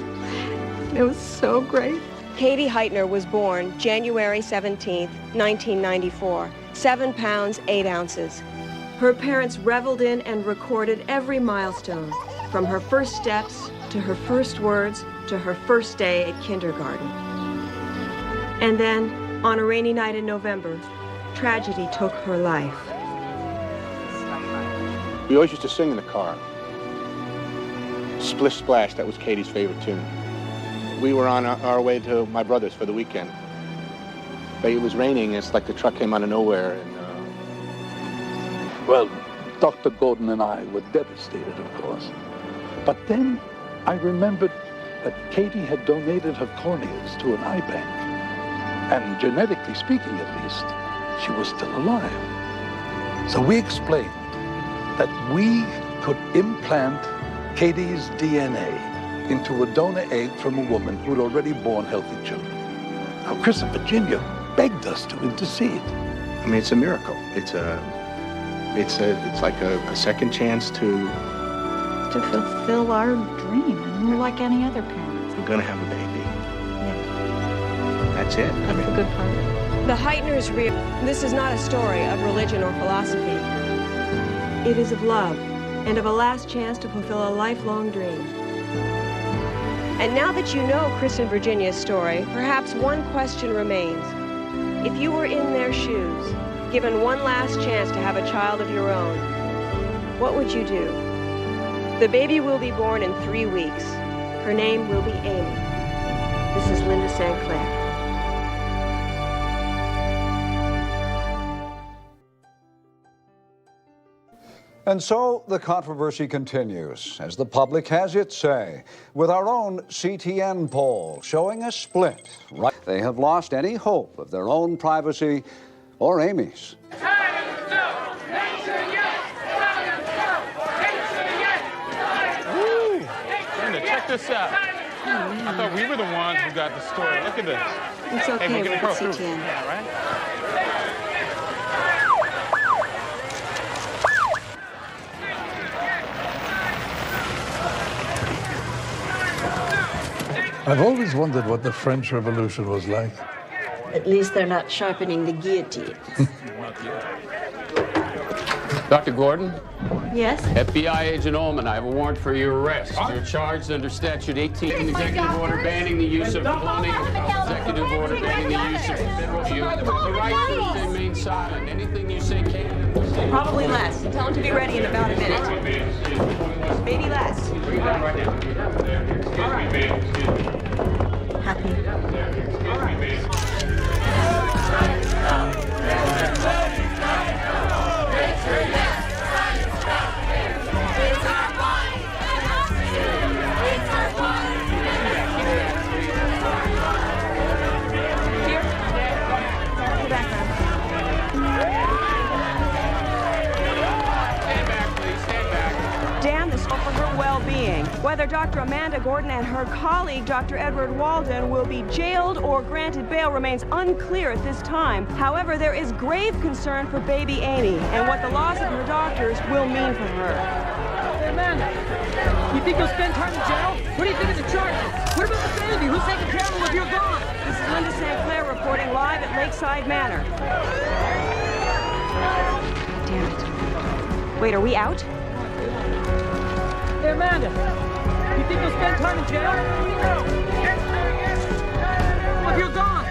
It was so great. Katie Heitner was born January 17th, 1994, 7 pounds, 8 ounces. Her parents reveled in and recorded every milestone, from her first steps, to her first words, to her first day at kindergarten. And then, on a rainy night in November, tragedy took her life. We always used to sing in the car. Splish Splash, that was Katie's favorite tune. We were on our way to my brother's for the weekend. But it was raining, it's like the truck came out of nowhere. And, Well, Dr. Gordon and I were devastated, of course. But then I remembered that Katie had donated her corneas to an eye bank. And genetically speaking, at least, she was still alive. So we explained that we could implant Katie's DNA into a donor egg from a woman who had already born healthy children. Now, Chris and Virginia begged us to intercede. I mean, it's a miracle. It's like a second chance to fulfill our dream, and we're like any other parents. We're gonna have a baby. Yeah. That's it. That's the good part. The Heitners this is not a story of religion or philosophy. It is of love and of a last chance to fulfill a lifelong dream. And now that you know Chris and Virginia's story, perhaps one question remains. If you were in their shoes, given one last chance to have a child of your own, what would you do? The baby will be born in 3 weeks. Her name will be Amy. This is Linda Sinclair. And so the controversy continues as the public has its say, with our own CTN poll showing a split. Right, they have lost any hope of their own privacy or Amy's. Linda, check this out. I thought we were the ones who got the story. Look at this. It's okay, hey, we're at CTN. Yeah, right? I've always wondered what the French Revolution was like. At least they're not sharpening the guillotine. Dr. Gordon? Yes? FBI agent Ullman, I have a warrant for your arrest. You're charged under statute 18, an executive order banning the use of cloning, executive order banning the use of federal. You have the right to remain silent. Anything you say can. Probably less. Tell him to be ready in about a minute. Maybe less. Dan, this is for her well-being. Whether Dr. Amanda Gordon and her colleague, Dr. Edward Walden, will be jailed or granted bail remains unclear at this time. However, there is grave concern for baby Amy and what the loss of her doctors will mean for her. Hey, Amanda, you think you'll spend time in jail? What do you think of the charges? What about the baby? Who's taking care of him if you're gone? This is Linda St. Clair reporting live at Lakeside Manor. Damn it. Wait, are we out? Hey, Amanda, you think you'll spend time in jail? If you're gone.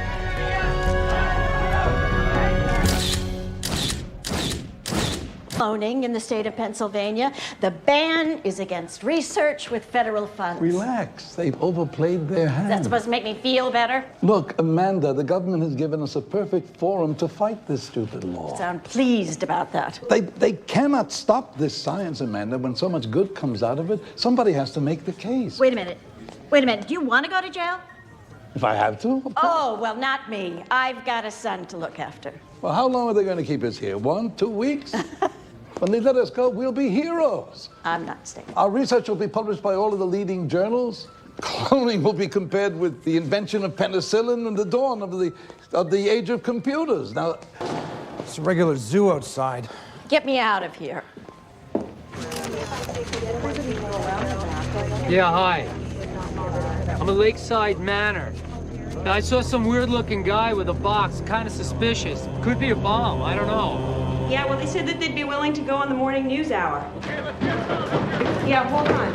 Cloning in the state of Pennsylvania. The ban is against research with federal funds. Relax. They've overplayed their hand. That's supposed to make me feel better? Look, Amanda, the government has given us a perfect forum to fight this stupid law. Sound pleased about that. They cannot stop this science, Amanda. When so much good comes out of it, somebody has to make the case. Wait a minute. Wait a minute. Do you want to go to jail? If I have to, of course. Oh, well, not me. I've got a son to look after. Well, how long are they going to keep us here? 1, 2 weeks? When they let us go, we'll be heroes. I'm not staying. Our research will be published by all of the leading journals. Cloning will be compared with the invention of penicillin and the dawn of the age of computers. Now, it's a regular zoo outside. Get me out of here. Yeah, hi. I'm at Lakeside Manor. Now, I saw some weird-looking guy with a box, kind of suspicious. Could be a bomb, I don't know. Yeah, well, they said that they'd be willing to go on the morning news hour. Yeah, hold on.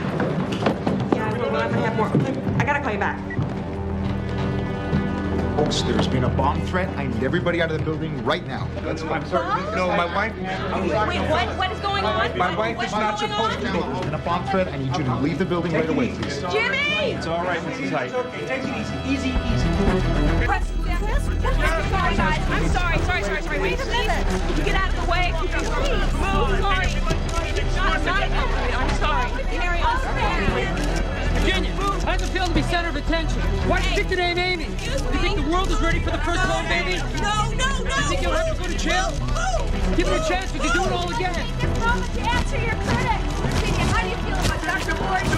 Yeah, I will, but I'm gonna have more. I gotta call you back. Folks, there's been a bomb threat. I need everybody out of the building right now. Let's go. I'm sorry. No, my wife. Wait, what is going on? My wife is not supposed to know. There's been a bomb threat. I need you to leave the building right away, please. Jimmy! It's all right, Mrs. Height. It's okay. Take it easy. Sorry, guys. I'm sorry. Wait a minute. Could you get out of the way? Please. Move. Sorry. I'm sorry. Carry on. Virginia, how's it feel to be center of attention? Why did you pick the name Amy? You think the world is ready for the first clone baby? No. You think you'll have to go to jail? Give it a chance, we can do it all again. It's wrong to answer your critics. Virginia, how do you feel about Dr. Gordon?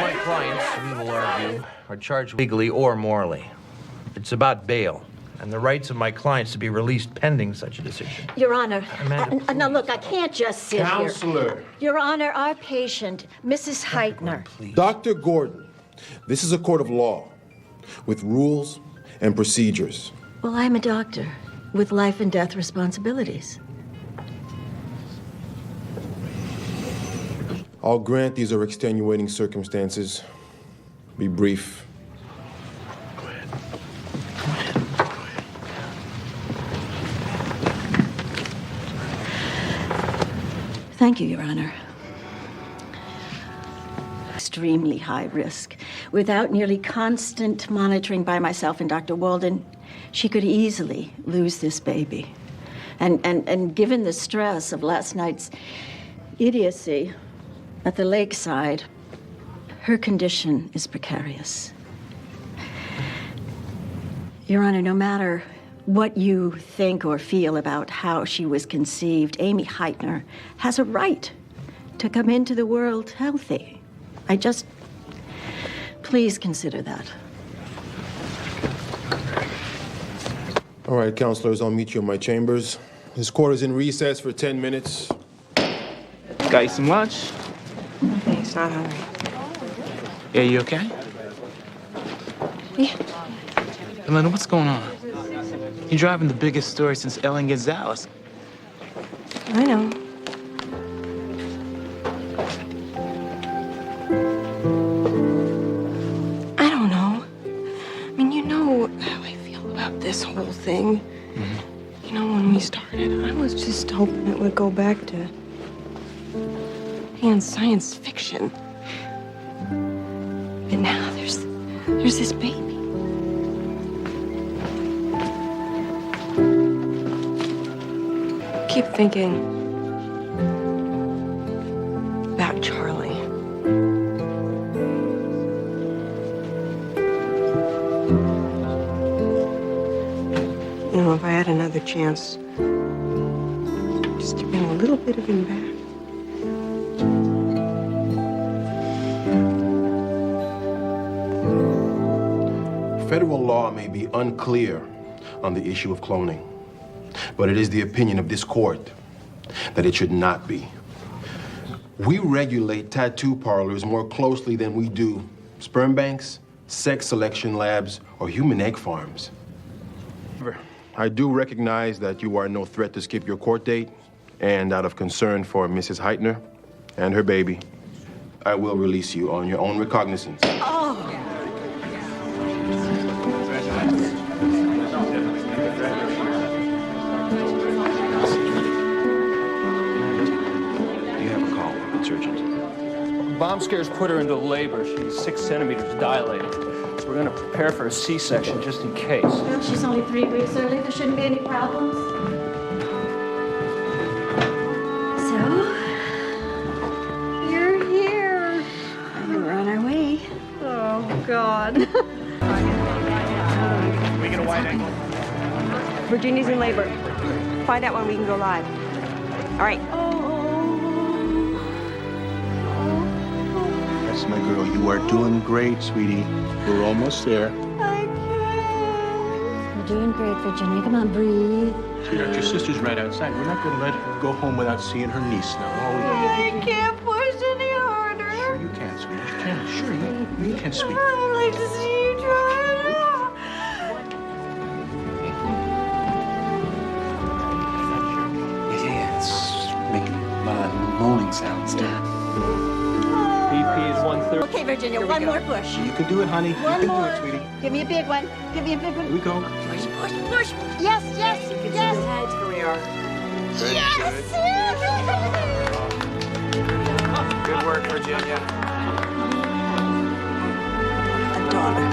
My clients, we will argue, are charged legally or morally. It's about bail and the rights of my clients to be released pending such a decision. Your Honor, Amanda, now look, I can't just sit Counselor. here. Your Honor, our patient, Mrs. Heitner. Dr. Gordon, this is a court of law with rules and procedures. Well, I'm a doctor with life and death responsibilities. I'll grant these are extenuating circumstances. Be brief. Thank you, Your Honor. Extremely high risk. Without nearly constant monitoring by myself and Dr. Walden, she could easily lose this baby. And given the stress of last night's idiocy at the lakeside, her condition is precarious. Your Honor, no matter what you think or feel about how she was conceived, Amy Heitner has a right to come into the world healthy. Please consider that. All right, counselors, I'll meet you in my chambers. This court is in recess for 10 minutes. Got you some lunch? He's not hungry. Yeah, you okay? Yeah. Elena, what's going on? You're driving the biggest story since Ellen Gonzalez. I know. I don't know. I mean, you know how I feel about this whole thing. You know, when we started, I was just hoping it would go back to being science fiction. But now there's this baby. I keep thinking about Charlie. You know, if I had another chance, just to bring a little bit of him back. Federal law may be unclear on the issue of cloning, but it is the opinion of this court that it should not be. We regulate tattoo parlors more closely than we do sperm banks, sex selection labs, or human egg farms. I do recognize that you are no threat to skip your court date, and out of concern for Mrs. Heitner and her baby, I will release you on your own recognizance. Oh. You have a call. It's urgent. Bomb scares put her into labor. She's 6 centimeters dilated. So we're going to prepare for a C-section just in case. Well, she's only 3 weeks early. There shouldn't be any problems. So, you're here. We're on our way. Oh, God. Can we get a wide angle? Virginia's in labor. Find out when we can go live. All right. Yes, my girl, you are doing great, sweetie. We're almost there. You're doing great, Virginia. Come on, breathe. Sweetheart, your sister's right outside. We're not going to let her go home without seeing her niece now, are we? I can't push any harder. Sure you can, sweetie. You can. Sure, you can, sweetie. I'd like to see you try. Yeah, it's making a lot of moaning sounds. BP is 1/3. Okay, Virginia, one more push. You can do it, honey. You One can more. do it, sweetie. Give me a big one. Give me a big one. Here we go. Push, push, push. Yes, yes, yes. Here we are. Yes! Good work, Virginia. A daughter.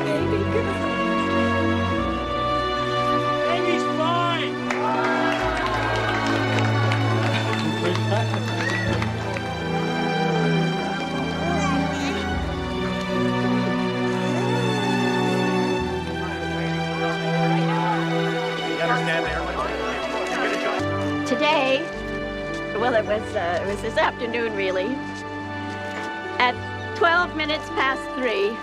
Baby girl. Amy's fine. Today, well, it was this afternoon, really. At 12 minutes past 3,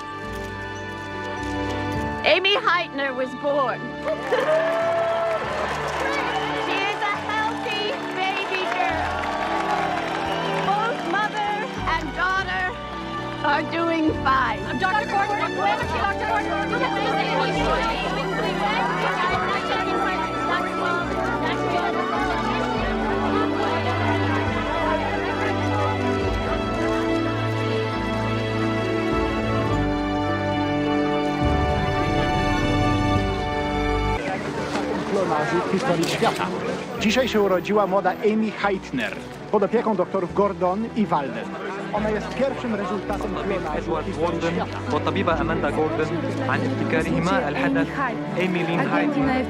Amy Heitner was born. She is a healthy baby girl. Both mother and daughter are doing fine. I'm Dr. Gordon. Where is Dr. Klonarzy w historii świata. Dzisiaj się urodziła młoda Amy Heitner pod opieką doktorów Gordon i Walden. Ona jest pierwszym rezultatem klonażu w historii świata. والطبيبة أماندا جوردن عن ابتكارهما الحدث إيمي لين هايتنر.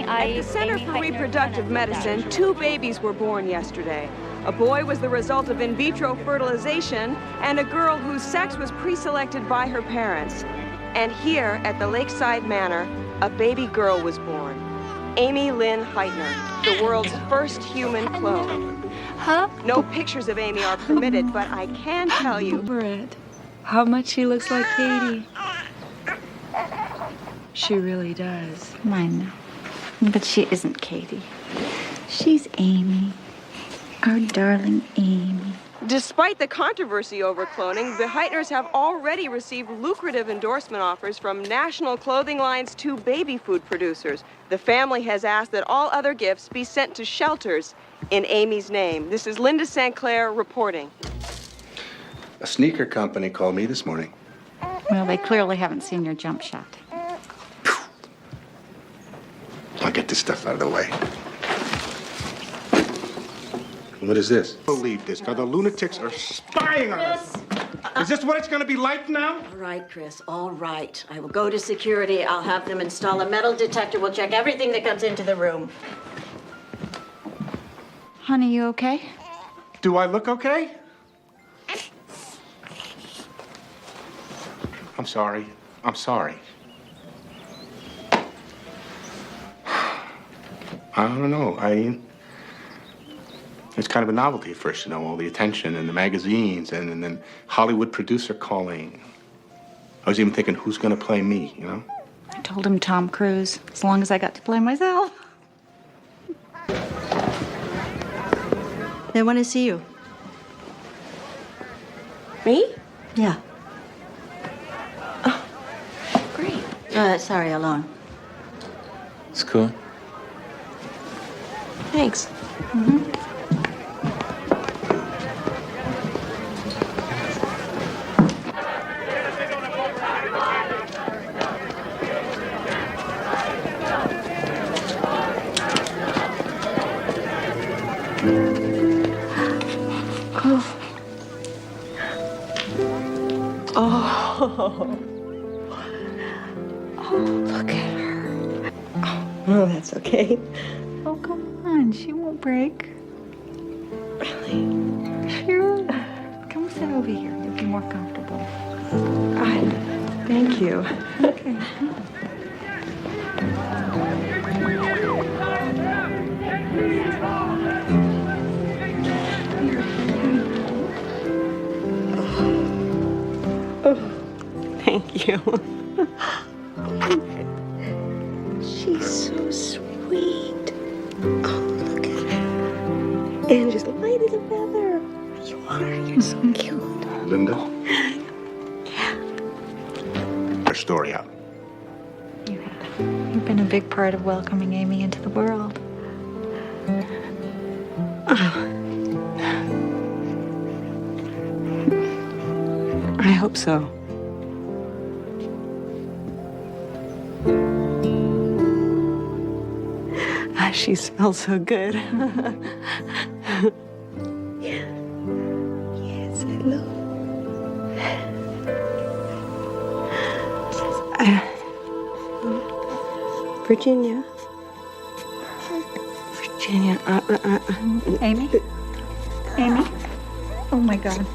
At the Center for Reproductive Medicine, 2 babies were born yesterday. A boy was the result of in vitro fertilization, and a girl whose sex was pre-selected by her parents. And here at the Lakeside Manor, a baby girl was born. Amy Lynn Heitner, the world's first human clone. Huh? No pictures of Amy are permitted, but I can tell you... Brett, how much she looks like Katie. She really does. I know. But she isn't Katie. She's Amy. Our darling Amy. Despite the controversy over cloning, the Heitners have already received lucrative endorsement offers from national clothing lines to baby food producers. The family has asked that all other gifts be sent to shelters in Amy's name. This is Linda St. Clair reporting. A sneaker company called me this morning. Well, they clearly haven't seen your jump shot. I'll get this stuff out of the way. What is this? Believe this. Now the lunatics are spying on us. Is this what it's going to be like now? All right, Chris, all right. I will go to security. I'll have them install a metal detector. We'll check everything that comes into the room. Honey, you okay? Do I look okay? I'm sorry. I'm sorry. I don't know. It's kind of a novelty at first, you know, all the attention and the magazines and then Hollywood producer calling. I was even thinking, who's going to play me, you know? I told him Tom Cruise, as long as I got to play myself. They want to see you. Me? Yeah. Oh, great. Sorry, alone. It's cool. Thanks. Mm-hmm. Oh. Oh, look at her. Oh, that's okay. Oh, come on. She won't break. Really? Sure. Come sit over here. You'll be more comfortable. Thank you. Okay. Thank you. She's so sweet. Oh, look at her. And just light as a feather. You are. You're so cute. Linda? Her story out. You have. You've been a big part of welcoming Amy into the world. I hope so. She smells so good. Yes, I know. Virginia. Virginia. Amy? Amy? Oh, my God.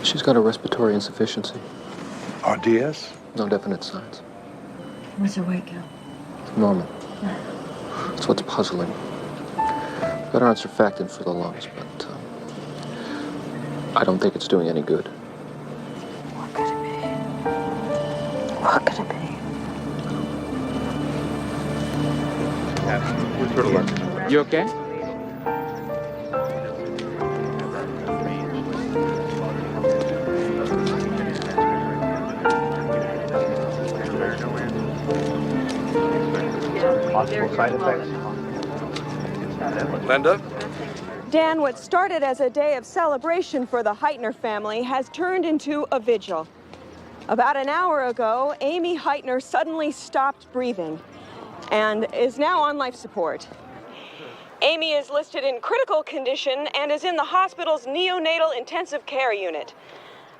She's got a respiratory insufficiency. RDS? No definite signs. What's her weight count? Normal. That's what's puzzling. Got her on surfactant for the lungs, but I don't think it's doing any good. What could it be? What could it be? You okay? Possible side effects. Linda? Dan, what started as a day of celebration for the Heitner family has turned into a vigil. About an hour ago, Amy Heitner suddenly stopped breathing and is now on life support. Amy is listed in critical condition and is in the hospital's neonatal intensive care unit.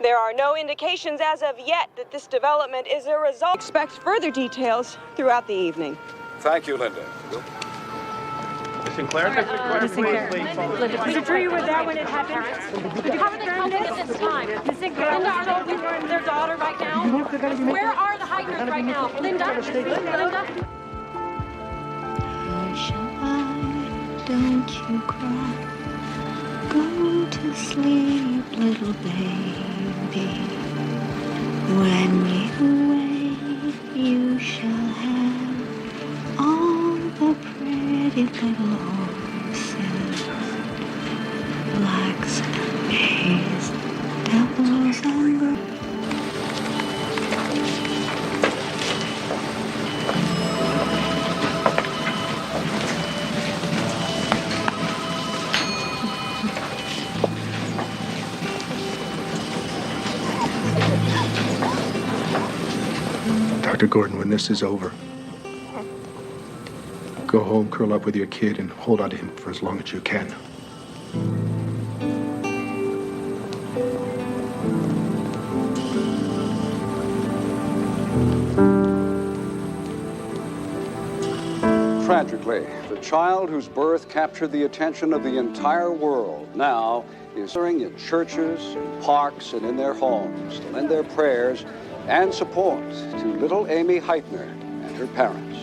There are no indications as of yet that this development is a result. Expect further details throughout the evening. Thank you, Linda. Miss Sinclair, Is it true you were there when it happened? How are they coping at this time? Linda, are they with their daughter right now? Where are the Heitners right now? Linda? Linda? Don't you cry. Go to sleep, little baby. When you wake, you shall have all the pretty little horses, blacks and gays, devils and girls. Dr. Gordon, when this is over, go home, curl up with your kid, and hold on to him for as long as you can. Tragically, the child whose birth captured the attention of the entire world now is serving in churches, in parks, and in their homes to lend their prayers and support to little Amy Heitner and her parents.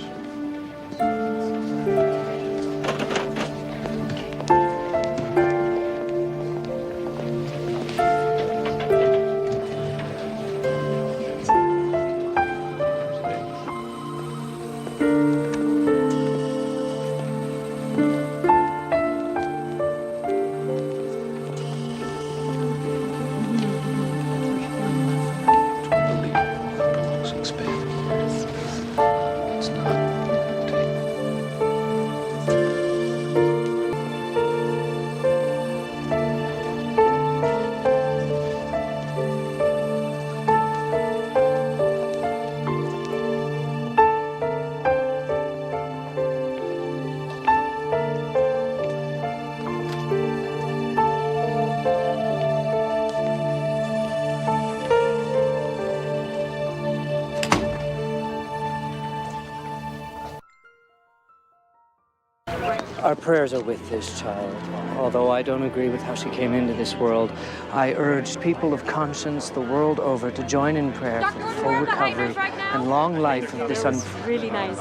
Our prayers are with this child. Although I don't agree with how she came into this world, I urge people of conscience the world over to join in prayer for the full recovery and long life of this Really nice.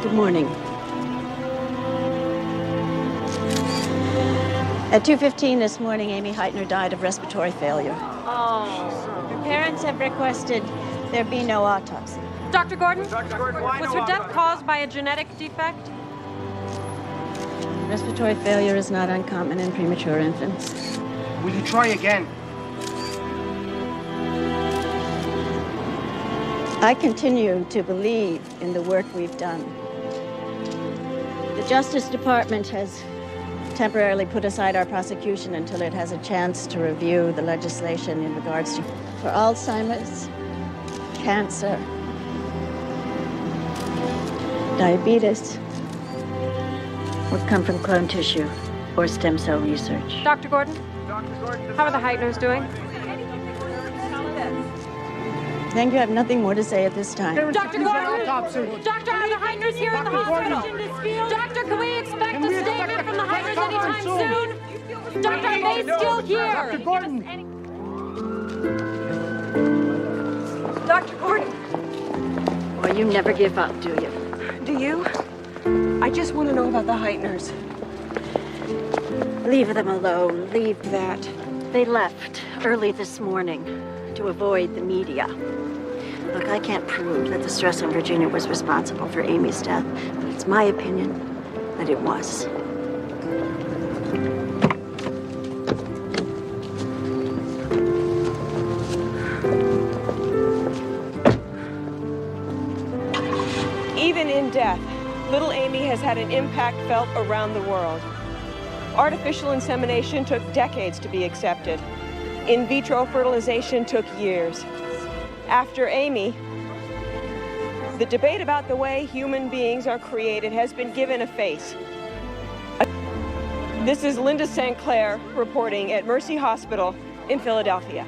Good morning. At 2:15 this morning, Amy Heitner died of respiratory failure. Oh. Her parents have requested there be no autopsy. Dr. Gordon? Was her death caused by a genetic defect? Respiratory failure is not uncommon in premature infants. Will you try again? I continue to believe in the work we've done. The Justice Department has temporarily put aside our prosecution until it has a chance to review the legislation in regards to for Alzheimer's, cancer, diabetes would come from clone tissue or stem cell research. Dr. Gordon? How are the Heitners doing? Thank you. I have nothing more to say at this time. Dr. Gordon? Doctor, are the Heitners here in the hospital? Doctor, can we expect a statement from the Heitners anytime soon? Doctor, are they still here? Dr. Gordon! Dr. Gordon? Well, you never give up, do you? Do you? I just want to know about the Heitners. Leave them alone. Leave that. They left early this morning to avoid the media. Look, I can't prove that the stress on Virginia was responsible for Amy's death, but it's my opinion that it was. Even in death, little Amy has had an impact felt around the world. Artificial insemination took decades to be accepted. In vitro fertilization took years. After Amy, the debate about the way human beings are created has been given a face. This is Linda St. Clair reporting at Mercy Hospital in Philadelphia.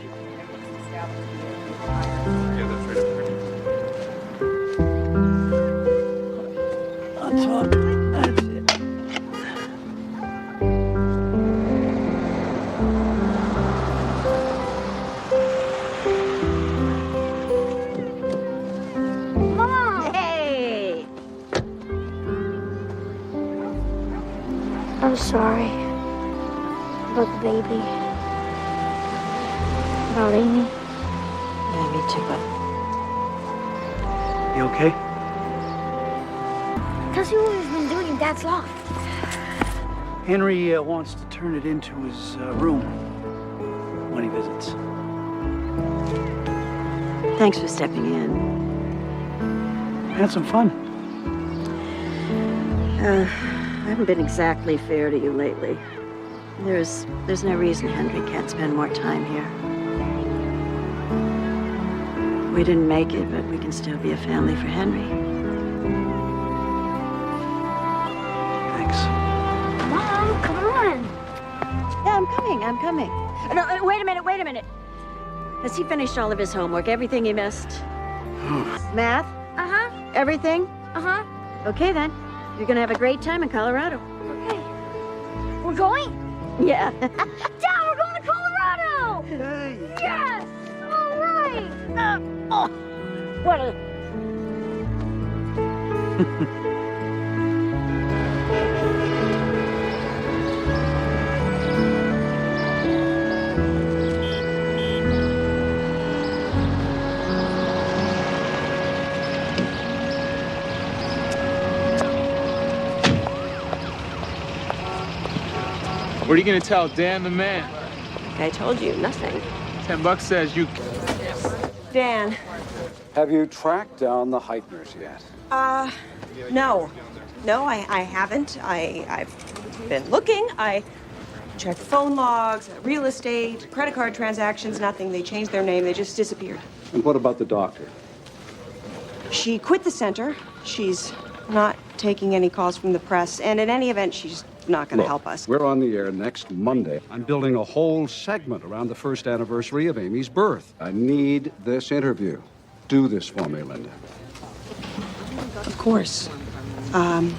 That's it. Mom! Hey! I'm sorry. About the baby. About Amy. Yeah, me too, bud. You okay? Because you've always been doing Dad's loft. Henry wants to turn it into his room when he visits. Thanks for stepping in. Had some fun. I haven't been exactly fair to you lately. There's no reason Henry can't spend more time here. We didn't make it, but we can still be a family for Henry. Thanks. Mom, come on. Yeah, I'm coming. No, wait a minute. Has he finished all of his homework? Everything he missed? Math? Uh-huh. Everything? Uh-huh. Okay, then. You're gonna have a great time in Colorado. Okay. We're going? Yeah. Dad, we're going to Colorado! Hey. Yes! All right! What a... What are you gonna tell Dan the man? I told you, nothing. $10 says you. Dan. Have you tracked down the Heitners yet? No. No, I haven't. I've been looking. I checked phone logs, real estate, credit card transactions, nothing. They changed their name. They just disappeared. And what about the doctor? She quit the center. She's not taking any calls from the press. And in any event, she's not going to help us. We're on the air next Monday. I'm building a whole segment around the first anniversary of Amy's birth. I need this interview. Do this for me, Linda. Of course. I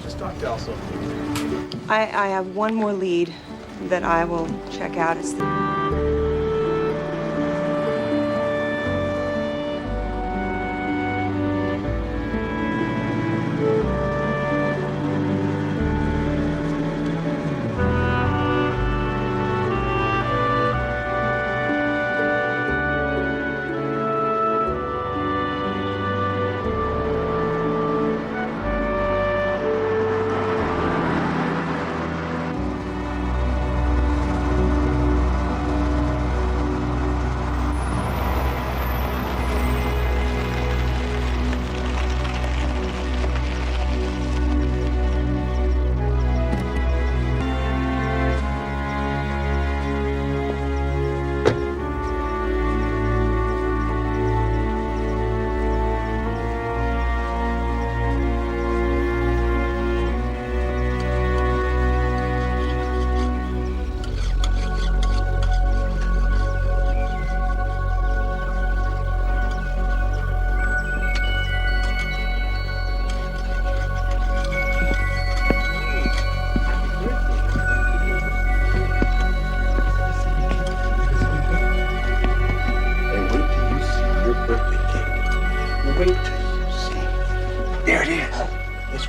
have one more lead that I will check out. It's the...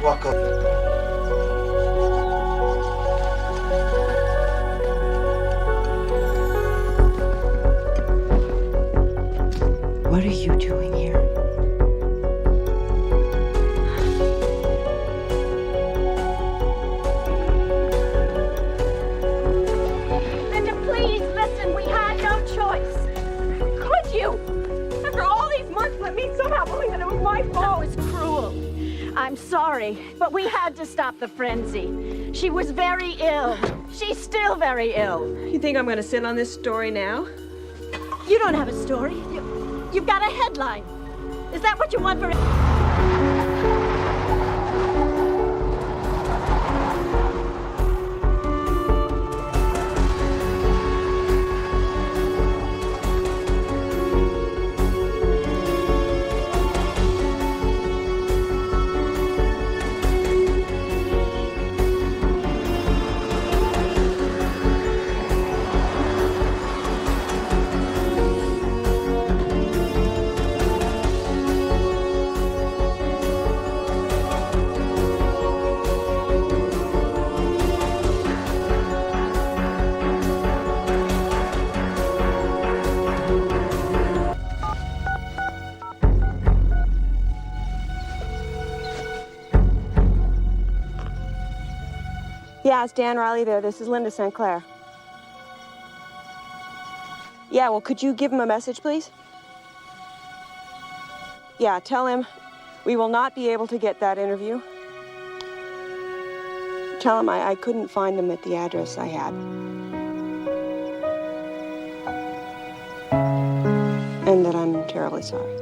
walk up. What are you doing here? Linda, please listen. We had no choice. Could you? After all these months, let me somehow believe that it was my fault. That was cruel. I'm sorry, but we had to stop the frenzy. She was very ill. She's still very ill. You think I'm gonna sit on this story now? You don't have a story. You've got a headline. Is that what you want for... Yeah, it's Dan Riley there. This is Linda St. Clair. Yeah, well, could you give him a message, please? Yeah, tell him we will not be able to get that interview. Tell him I couldn't find them at the address I had. And that I'm terribly sorry.